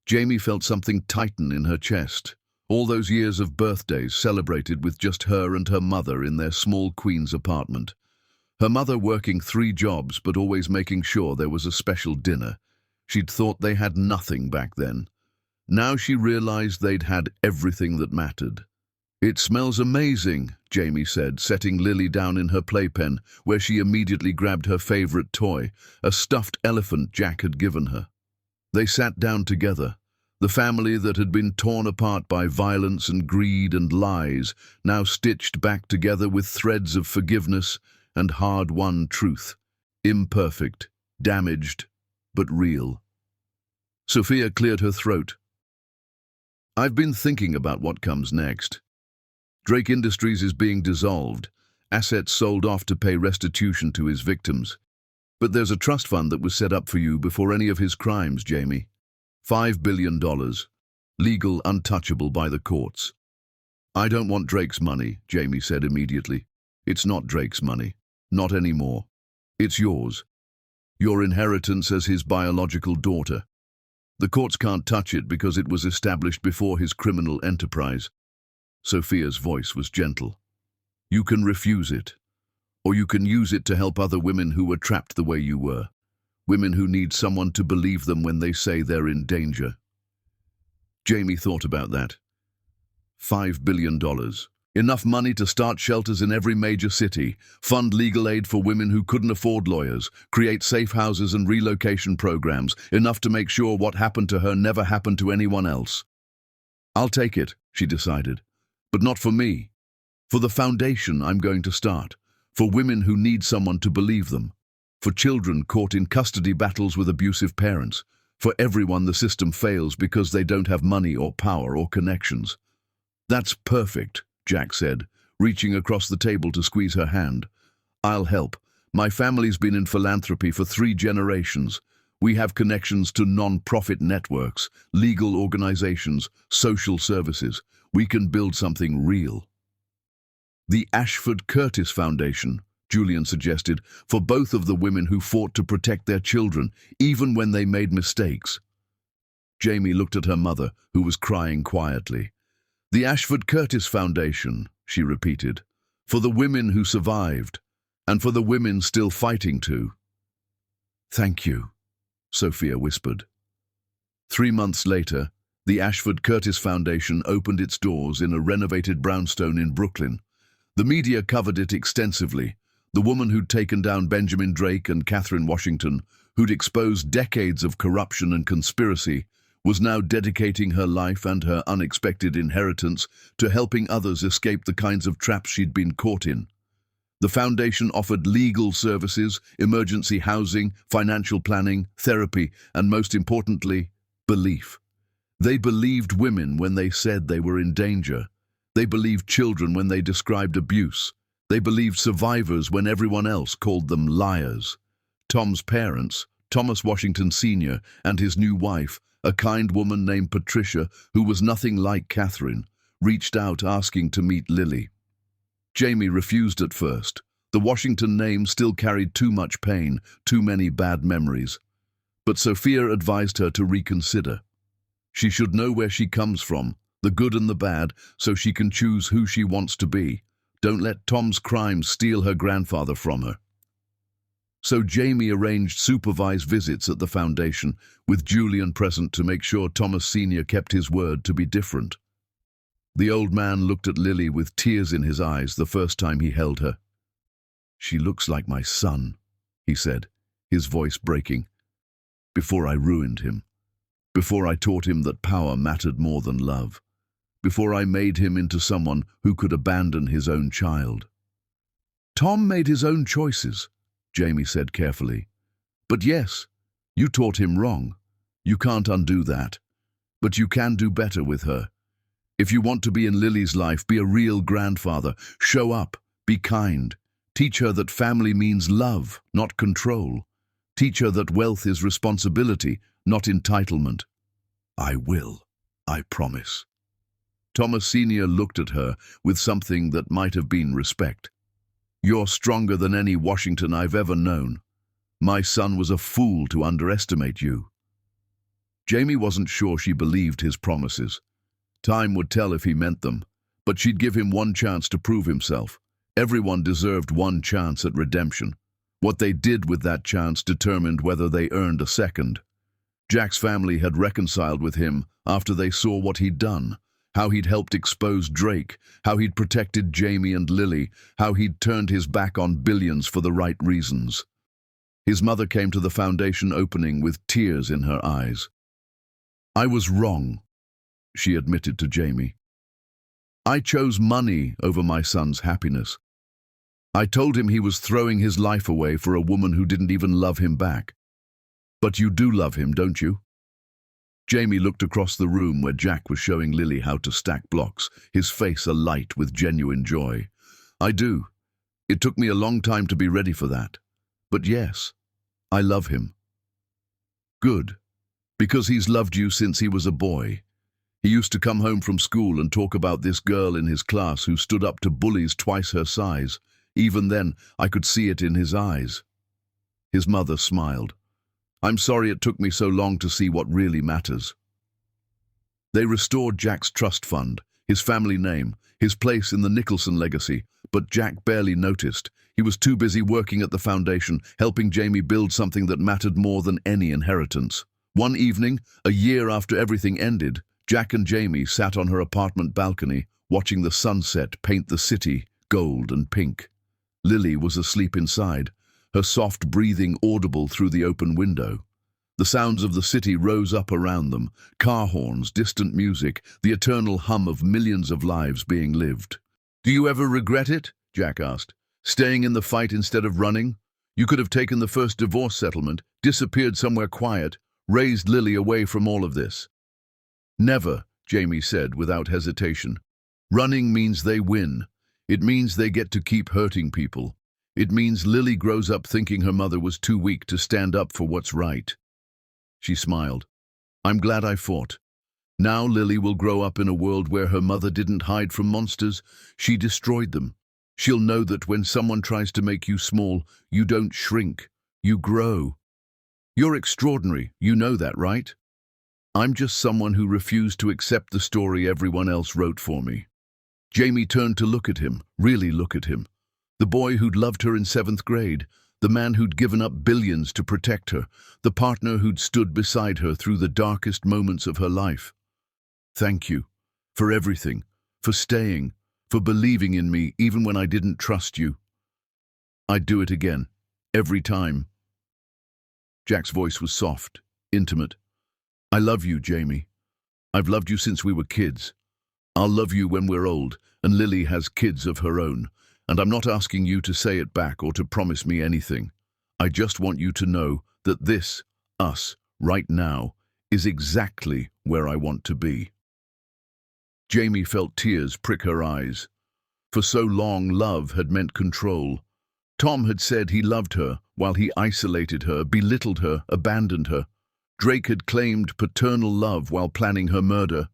Jamie felt something tighten in her chest. All those years of birthdays celebrated with just her and her mother in their small Queens apartment. Her mother working 3 jobs but always making sure there was a special dinner. She'd thought they had nothing back then. Now she realized they'd had everything that mattered. "It smells amazing," Jamie said, setting Lily down in her playpen, where she immediately grabbed her favorite toy, a stuffed elephant Jack had given her. They sat down together. The family that had been torn apart by violence and greed and lies, now stitched back together with threads of forgiveness and hard-won truth. Imperfect, damaged, but real. Sophia cleared her throat. "I've been thinking about what comes next. Drake Industries is being dissolved, assets sold off to pay restitution to his victims. But there's a trust fund that was set up for you before any of his crimes, Jamie. $5 billion, legal, untouchable by the courts." "I don't want Drake's money," Jamie said immediately. "It's not Drake's money. Not anymore. It's yours. Your inheritance as his biological daughter. The courts can't touch it because it was established before his criminal enterprise." Sophia's voice was gentle. "You can refuse it, or you can use it to help other women who were trapped the way you were. Women who need someone to believe them when they say they're in danger." Jamie thought about that. $5 billion. Enough money to start shelters in every major city, fund legal aid for women who couldn't afford lawyers, create safe houses and relocation programs, enough to make sure what happened to her never happened to anyone else. "I'll take it," she decided. "But not for me. For the foundation I'm going to start. For women who need someone to believe them. For children caught in custody battles with abusive parents. For everyone, the system fails because they don't have money or power or connections. That's perfect, Jack said, reaching across the table to squeeze her hand. I'll help. My family's been in philanthropy for 3 generations. We have connections to non-profit networks, legal organizations, social services. We can build something real. The Ashford Curtis Foundation, Julian suggested, for both of the women who fought to protect their children, even when they made mistakes. Jamie looked at her mother, who was crying quietly. The Ashford Curtis Foundation, she repeated, for the women who survived, and for the women still fighting too. Thank you, Sophia whispered. 3 months later, the Ashford Curtis Foundation opened its doors in a renovated brownstone in Brooklyn. The media covered it extensively. The woman who'd taken down Benjamin Drake and Catherine Washington, who'd exposed decades of corruption and conspiracy, was now dedicating her life and her unexpected inheritance to helping others escape the kinds of traps she'd been caught in. The foundation offered legal services, emergency housing, financial planning, therapy, and most importantly, belief. They believed women when they said they were in danger. They believed children when they described abuse. They believed survivors when everyone else called them liars. Tom's parents, Thomas Washington Sr. and his new wife, a kind woman named Patricia, who was nothing like Catherine, reached out asking to meet Lily. Jamie refused at first. The Washington name still carried too much pain, too many bad memories. But Sophia advised her to reconsider. She should know where she comes from, the good and the bad, so she can choose who she wants to be. Don't let Tom's crimes steal her grandfather from her. So Jamie arranged supervised visits at the foundation, with Julian present to make sure Thomas Sr. kept his word to be different. The old man looked at Lily with tears in his eyes the first time he held her. She looks like my son, he said, his voice breaking. Before I ruined him. Before I taught him that power mattered more than love. Before I made him into someone who could abandon his own child. Tom made his own choices, Jamie said carefully. But yes, you taught him wrong. You can't undo that. But you can do better with her. If you want to be in Lily's life, be a real grandfather. Show up, be kind. Teach her that family means love, not control. Teach her that wealth is responsibility, not entitlement. I will, I promise. Thomas Sr. looked at her with something that might have been respect. You're stronger than any Washington I've ever known. My son was a fool to underestimate you. Jamie wasn't sure she believed his promises. Time would tell if he meant them, but she'd give him one chance to prove himself. Everyone deserved one chance at redemption. What they did with that chance determined whether they earned a second. Jack's family had reconciled with him after they saw what he'd done, how he'd helped expose Drake, how he'd protected Jamie and Lily, how he'd turned his back on billions for the right reasons. His mother came to the foundation opening with tears in her eyes. I was wrong, she admitted to Jamie. I chose money over my son's happiness. I told him he was throwing his life away for a woman who didn't even love him back. But you do love him, don't you? Jamie looked across the room where Jack was showing Lily how to stack blocks, his face alight with genuine joy. I do. It took me a long time to be ready for that. But yes, I love him. Good. Because he's loved you since he was a boy. He used to come home from school and talk about this girl in his class who stood up to bullies twice her size. Even then, I could see it in his eyes. His mother smiled. I'm sorry it took me so long to see what really matters. They restored Jack's trust fund, his family name, his place in the Nicholson legacy, but Jack barely noticed. He was too busy working at the foundation, helping Jamie build something that mattered more than any inheritance. One evening, a year after everything ended, Jack and Jamie sat on her apartment balcony, watching the sunset paint the city gold and pink. Lily was asleep inside, her soft breathing audible through the open window. The sounds of the city rose up around them, car horns, distant music, the eternal hum of millions of lives being lived. Do you ever regret it? Jack asked. Staying in the fight instead of running? You could have taken the first divorce settlement, disappeared somewhere quiet, raised Lily away from all of this. Never, Jamie said without hesitation. Running means they win. It means they get to keep hurting people. It means Lily grows up thinking her mother was too weak to stand up for what's right. She smiled. I'm glad I fought. Now Lily will grow up in a world where her mother didn't hide from monsters, she destroyed them. She'll know that when someone tries to make you small, you don't shrink, you grow. You're extraordinary, you know that, right? I'm just someone who refused to accept the story everyone else wrote for me. Jamie turned to look at him, really look at him. The boy who'd loved her in 7th grade, the man who'd given up billions to protect her, the partner who'd stood beside her through the darkest moments of her life. Thank you, for everything, for staying, for believing in me even when I didn't trust you. I'd do it again, every time. Jack's voice was soft, intimate. I love you, Jamie. I've loved you since we were kids. I'll love you when we're old, and Lily has kids of her own, and I'm not asking you to say it back or to promise me anything. I just want you to know that this, us, right now, is exactly where I want to be. Jamie felt tears prick her eyes. For so long, love had meant control. Tom had said he loved her while he isolated her, belittled her, abandoned her. Drake had claimed paternal love while planning her murder.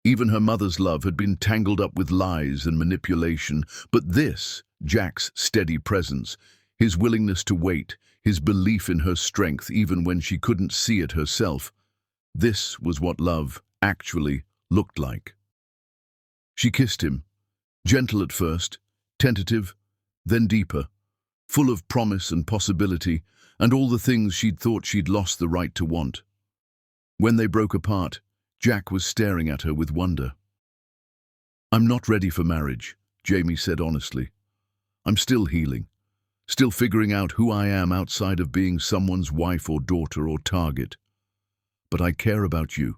Even her mother's love had been tangled up with lies and manipulation. But this, Jack's steady presence, his willingness to wait, his belief in her strength even when she couldn't see it herself, this was what love actually looked like. She kissed him, gentle at first, tentative, then deeper, full of promise and possibility, and all the things she'd thought she'd lost the right to want. When they broke apart, Jack was staring at her with wonder. I'm not ready for marriage, Jamie said honestly. I'm still healing, still figuring out who I am outside of being someone's wife or daughter or target. But I care about you.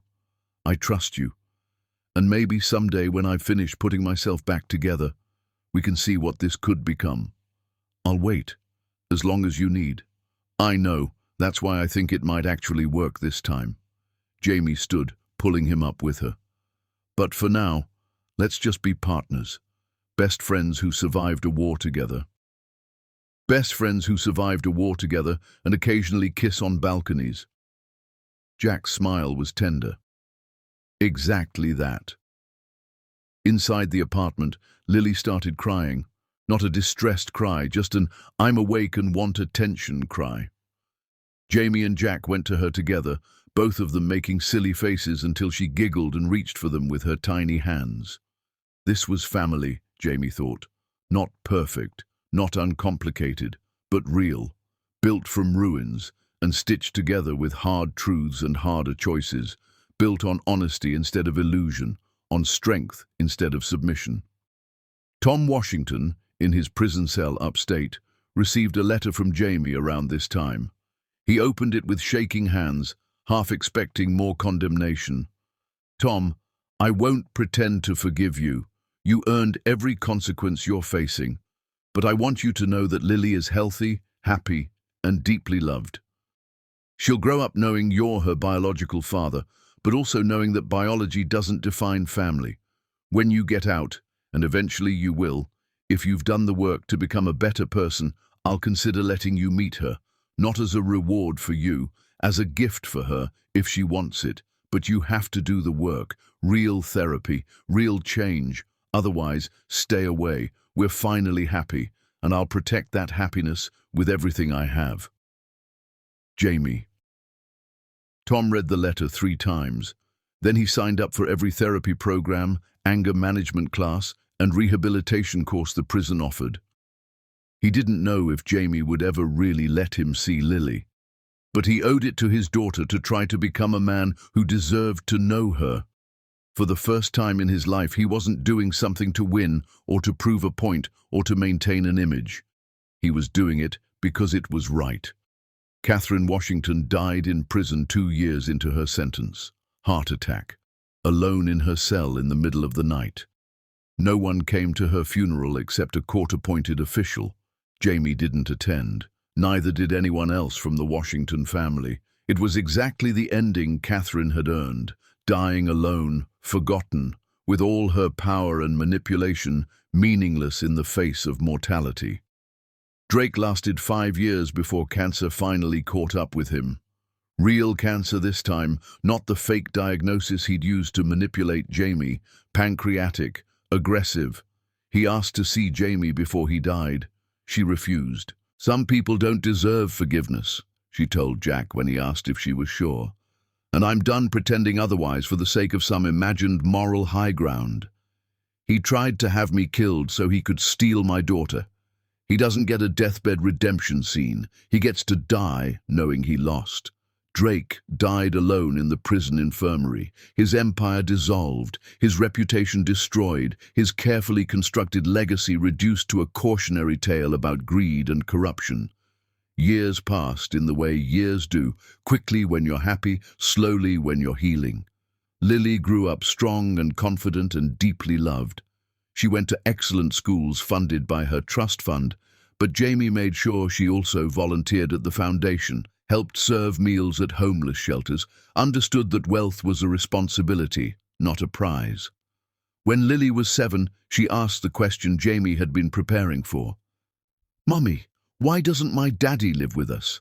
I trust you. And maybe someday when I've finished putting myself back together, we can see what this could become. I'll wait, as long as you need. I know, that's why I think it might actually work this time. Jamie stood, pulling him up with her. But for now, let's just be partners. Best friends who survived a war together. Best friends who survived a war together and occasionally kiss on balconies. Jack's smile was tender. Exactly that. Inside the apartment, Lily started crying. Not a distressed cry, just an I'm awake and want attention cry. Jamie and Jack went to her together, both of them making silly faces until she giggled and reached for them with her tiny hands. This was family, Jamie thought. Not perfect, not uncomplicated, but real, built from ruins and stitched together with hard truths and harder choices, built on honesty instead of illusion, on strength instead of submission. Tom Washington, in his prison cell upstate, received a letter from Jamie around this time. He opened it with shaking hands, half expecting more condemnation. Tom, I won't pretend to forgive you. You earned every consequence you're facing. But I want you to know that Lily is healthy, happy, and deeply loved. She'll grow up knowing you're her biological father, but also knowing that biology doesn't define family. When you get out, and eventually you will, if you've done the work to become a better person, I'll consider letting you meet her, not as a reward for you, as a gift for her if she wants it. But you have to do the work, real therapy, real change. Otherwise, stay away. We're finally happy, and I'll protect that happiness with everything I have. Jamie. Tom read the letter 3 times. Then he signed up for every therapy program, anger management class, and rehabilitation course the prison offered. He didn't know if Jamie would ever really let him see Lily. But he owed it to his daughter to try to become a man who deserved to know her. For the first time in his life, he wasn't doing something to win or to prove a point or to maintain an image. He was doing it because it was right. Catherine Washington died in prison 2 years into her sentence. Heart attack. Alone in her cell in the middle of the night. No one came to her funeral except a court-appointed official. Jamie didn't attend. Neither did anyone else from the Washington family. It was exactly the ending Catherine had earned, dying alone, forgotten, with all her power and manipulation meaningless in the face of mortality. Drake lasted 5 years before cancer finally caught up with him. Real cancer this time, not the fake diagnosis he'd used to manipulate Jamie, pancreatic, aggressive. He asked to see Jamie before he died. She refused. "Some people don't deserve forgiveness," she told Jack when he asked if she was sure. "And I'm done pretending otherwise for the sake of some imagined moral high ground. He tried to have me killed so he could steal my daughter. He doesn't get a deathbed redemption scene. He gets to die knowing he lost." Drake died alone in the prison infirmary, his empire dissolved, his reputation destroyed, his carefully constructed legacy reduced to a cautionary tale about greed and corruption. Years passed in the way years do, quickly when you're happy, slowly when you're healing. Lily grew up strong and confident and deeply loved. She went to excellent schools funded by her trust fund, but Jamie made sure she also volunteered at the foundation, helped serve meals at homeless shelters, understood that wealth was a responsibility, not a prize. When Lily was 7, she asked the question Jamie had been preparing for. "Mummy, why doesn't my daddy live with us?"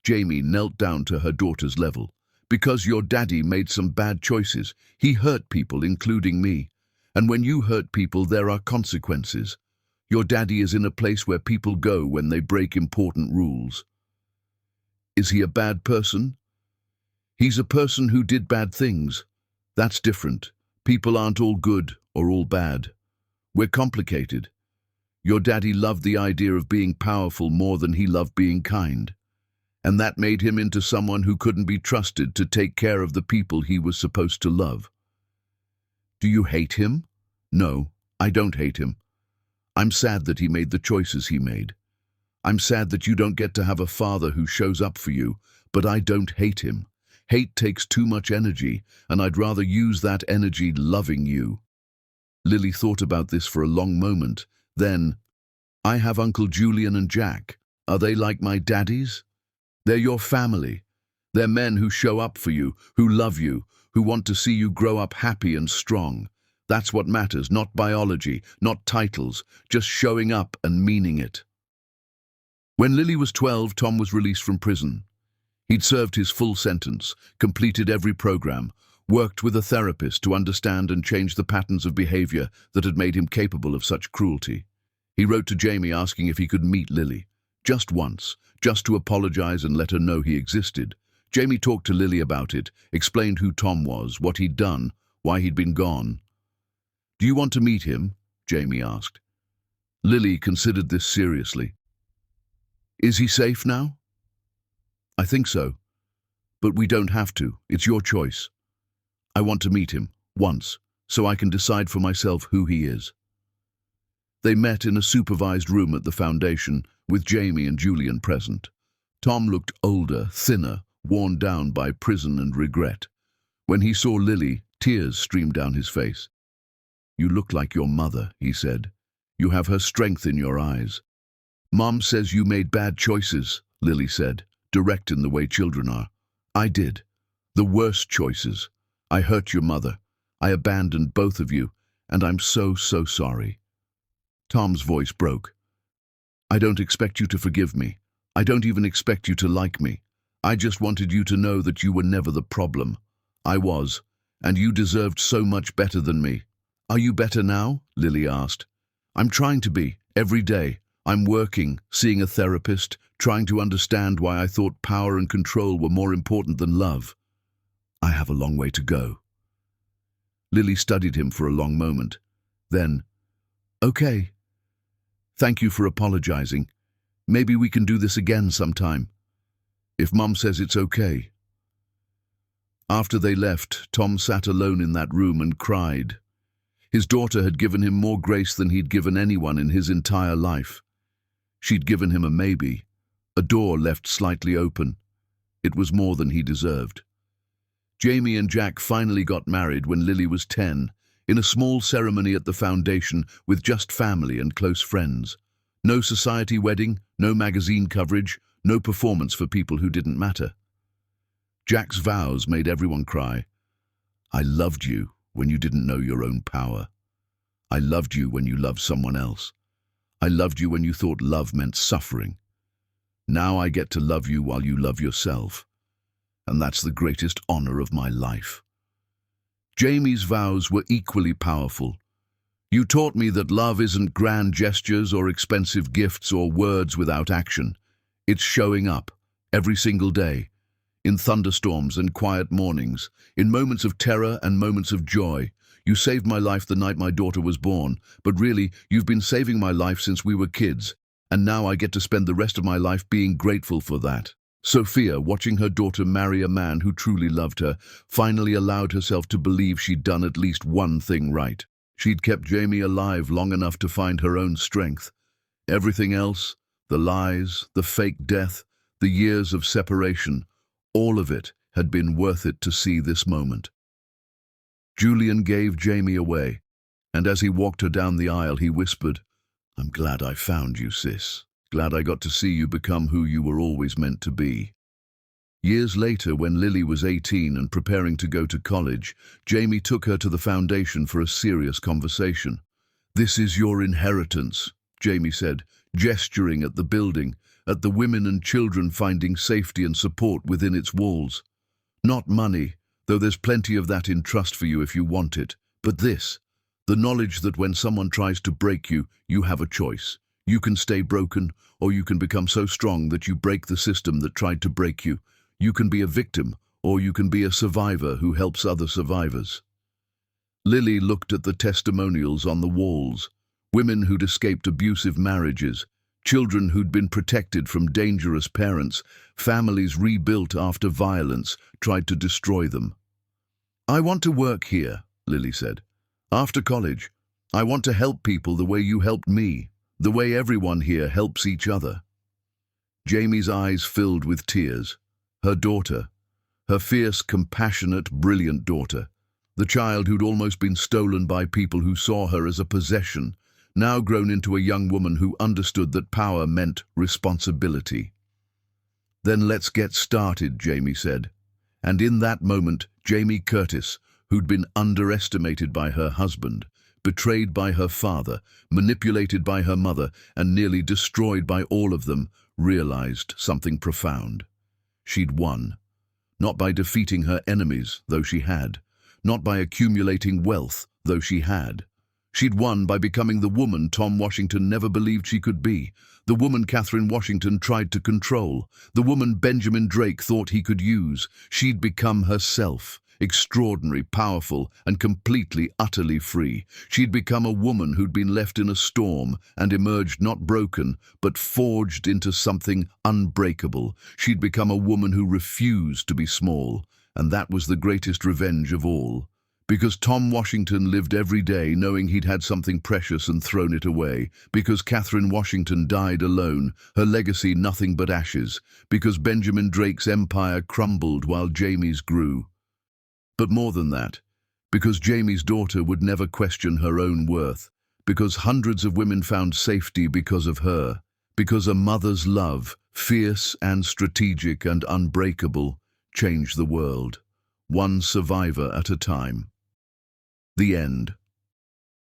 Jamie knelt down to her daughter's level. "Because your daddy made some bad choices. He hurt people, including me. And when you hurt people, there are consequences. Your daddy is in a place where people go when they break important rules." "Is he a bad person?" "He's a person who did bad things. That's different. People aren't all good or all bad. We're complicated. Your daddy loved the idea of being powerful more than he loved being kind. And that made him into someone who couldn't be trusted to take care of the people he was supposed to love." "Do you hate him?" "No, I don't hate him. I'm sad that he made the choices he made. I'm sad that you don't get to have a father who shows up for you, but I don't hate him. Hate takes too much energy, and I'd rather use that energy loving you." Lily thought about this for a long moment. Then, "I have Uncle Julian and Jack. Are they like my daddies? They're your family. They're men who show up for you, who love you, who want to see you grow up happy and strong. That's what matters, not biology, not titles, just showing up and meaning it." When Lily was 12, Tom was released from prison. He'd served his full sentence, completed every program, worked with a therapist to understand and change the patterns of behavior that had made him capable of such cruelty. He wrote to Jamie asking if he could meet Lily, just once, just to apologize and let her know he existed. Jamie talked to Lily about it, explained who Tom was, what he'd done, why he'd been gone. "Do you want to meet him?" Jamie asked. Lily considered this seriously. "Is he safe now?" "I think so. But we don't have to. It's your choice. I want to meet him, once, so I can decide for myself who he is." They met in a supervised room at the foundation, with Jamie and Julian present. Tom looked older, thinner, worn down by prison and regret. When he saw Lily, tears streamed down his face. "You look like your mother," he said. "You have her strength in your eyes." "Mom says you made bad choices," Lily said, direct in the way children are. "I did. The worst choices. I hurt your mother. I abandoned both of you, and I'm so sorry." Tom's voice broke. "I don't expect you to forgive me. I don't even expect you to like me. I just wanted you to know that you were never the problem. I was, and you deserved so much better than me." "Are you better now?" Lily asked. "I'm trying to be, every day. I'm working, seeing a therapist, trying to understand why I thought power and control were more important than love. I have a long way to go." Lily studied him for a long moment. Then, "Okay. Thank you for apologizing. Maybe we can do this again sometime. If Mum says it's okay." After they left, Tom sat alone in that room and cried. His daughter had given him more grace than he'd given anyone in his entire life. She'd given him a maybe, a door left slightly open. It was more than he deserved. Jamie and Jack finally got married when Lily was 10, in a small ceremony at the foundation with just family and close friends. No society wedding, no magazine coverage, no performance for people who didn't matter. Jack's vows made everyone cry. I loved you when you didn't know your own power. I loved you when you loved someone else. I loved you when you thought love meant suffering. Now I get to love you while you love yourself. And that's the greatest honor of my life. Jamie's vows were equally powerful. You taught me that love isn't grand gestures or expensive gifts or words without action. It's showing up, every single day, in thunderstorms and quiet mornings, in moments of terror and moments of joy. You saved my life the night my daughter was born, but really, you've been saving my life since we were kids, and now I get to spend the rest of my life being grateful for that. Sophia, watching her daughter marry a man who truly loved her, finally allowed herself to believe she'd done at least one thing right. She'd kept Jamie alive long enough to find her own strength. Everything else, the lies, the fake death, the years of separation, all of it had been worth it to see this moment. Julian gave Jamie away, and as he walked her down the aisle, he whispered, I'm glad I found you, sis. Glad I got to see you become who you were always meant to be. Years later, when Lily was 18 and preparing to go to college, Jamie took her to the foundation for a serious conversation. This is your inheritance, Jamie said, gesturing at the building, at the women and children finding safety and support within its walls. Not money, though there's plenty of that in trust for you if you want it, but this, the knowledge that when someone tries to break you, you have a choice. You can stay broken, or you can become so strong that you break the system that tried to break you. You can be a victim, or you can be a survivor who helps other survivors. Lily looked at the testimonials on the walls, women who'd escaped abusive marriages, children who'd been protected from dangerous parents, families rebuilt after violence tried to destroy them. I want to work here, Lily said. After college, I want to help people the way you helped me, the way everyone here helps each other. Jamie's eyes filled with tears. Her daughter, her fierce, compassionate, brilliant daughter, the child who'd almost been stolen by people who saw her as a possession, now grown into a young woman who understood that power meant responsibility. Then let's get started, Jamie said. And in that moment, Jamie Curtis, who'd been underestimated by her husband, betrayed by her father, manipulated by her mother, and nearly destroyed by all of them, realized something profound. She'd won. Not by defeating her enemies, though she had. Not by accumulating wealth, though she had. She'd won by becoming the woman Tom Washington never believed she could be, the woman Catherine Washington tried to control, the woman Benjamin Drake thought he could use. She'd become herself, extraordinary, powerful, and completely, utterly free. She'd become a woman who'd been left in a storm and emerged not broken, but forged into something unbreakable. She'd become a woman who refused to be small, and that was the greatest revenge of all. Because Tom Washington lived every day knowing he'd had something precious and thrown it away. Because Catherine Washington died alone, her legacy nothing but ashes. Because Benjamin Drake's empire crumbled while Jamie's grew. But more than that, because Jamie's daughter would never question her own worth. Because hundreds of women found safety because of her. Because a mother's love, fierce and strategic and unbreakable, changed the world. One survivor at a time. The end.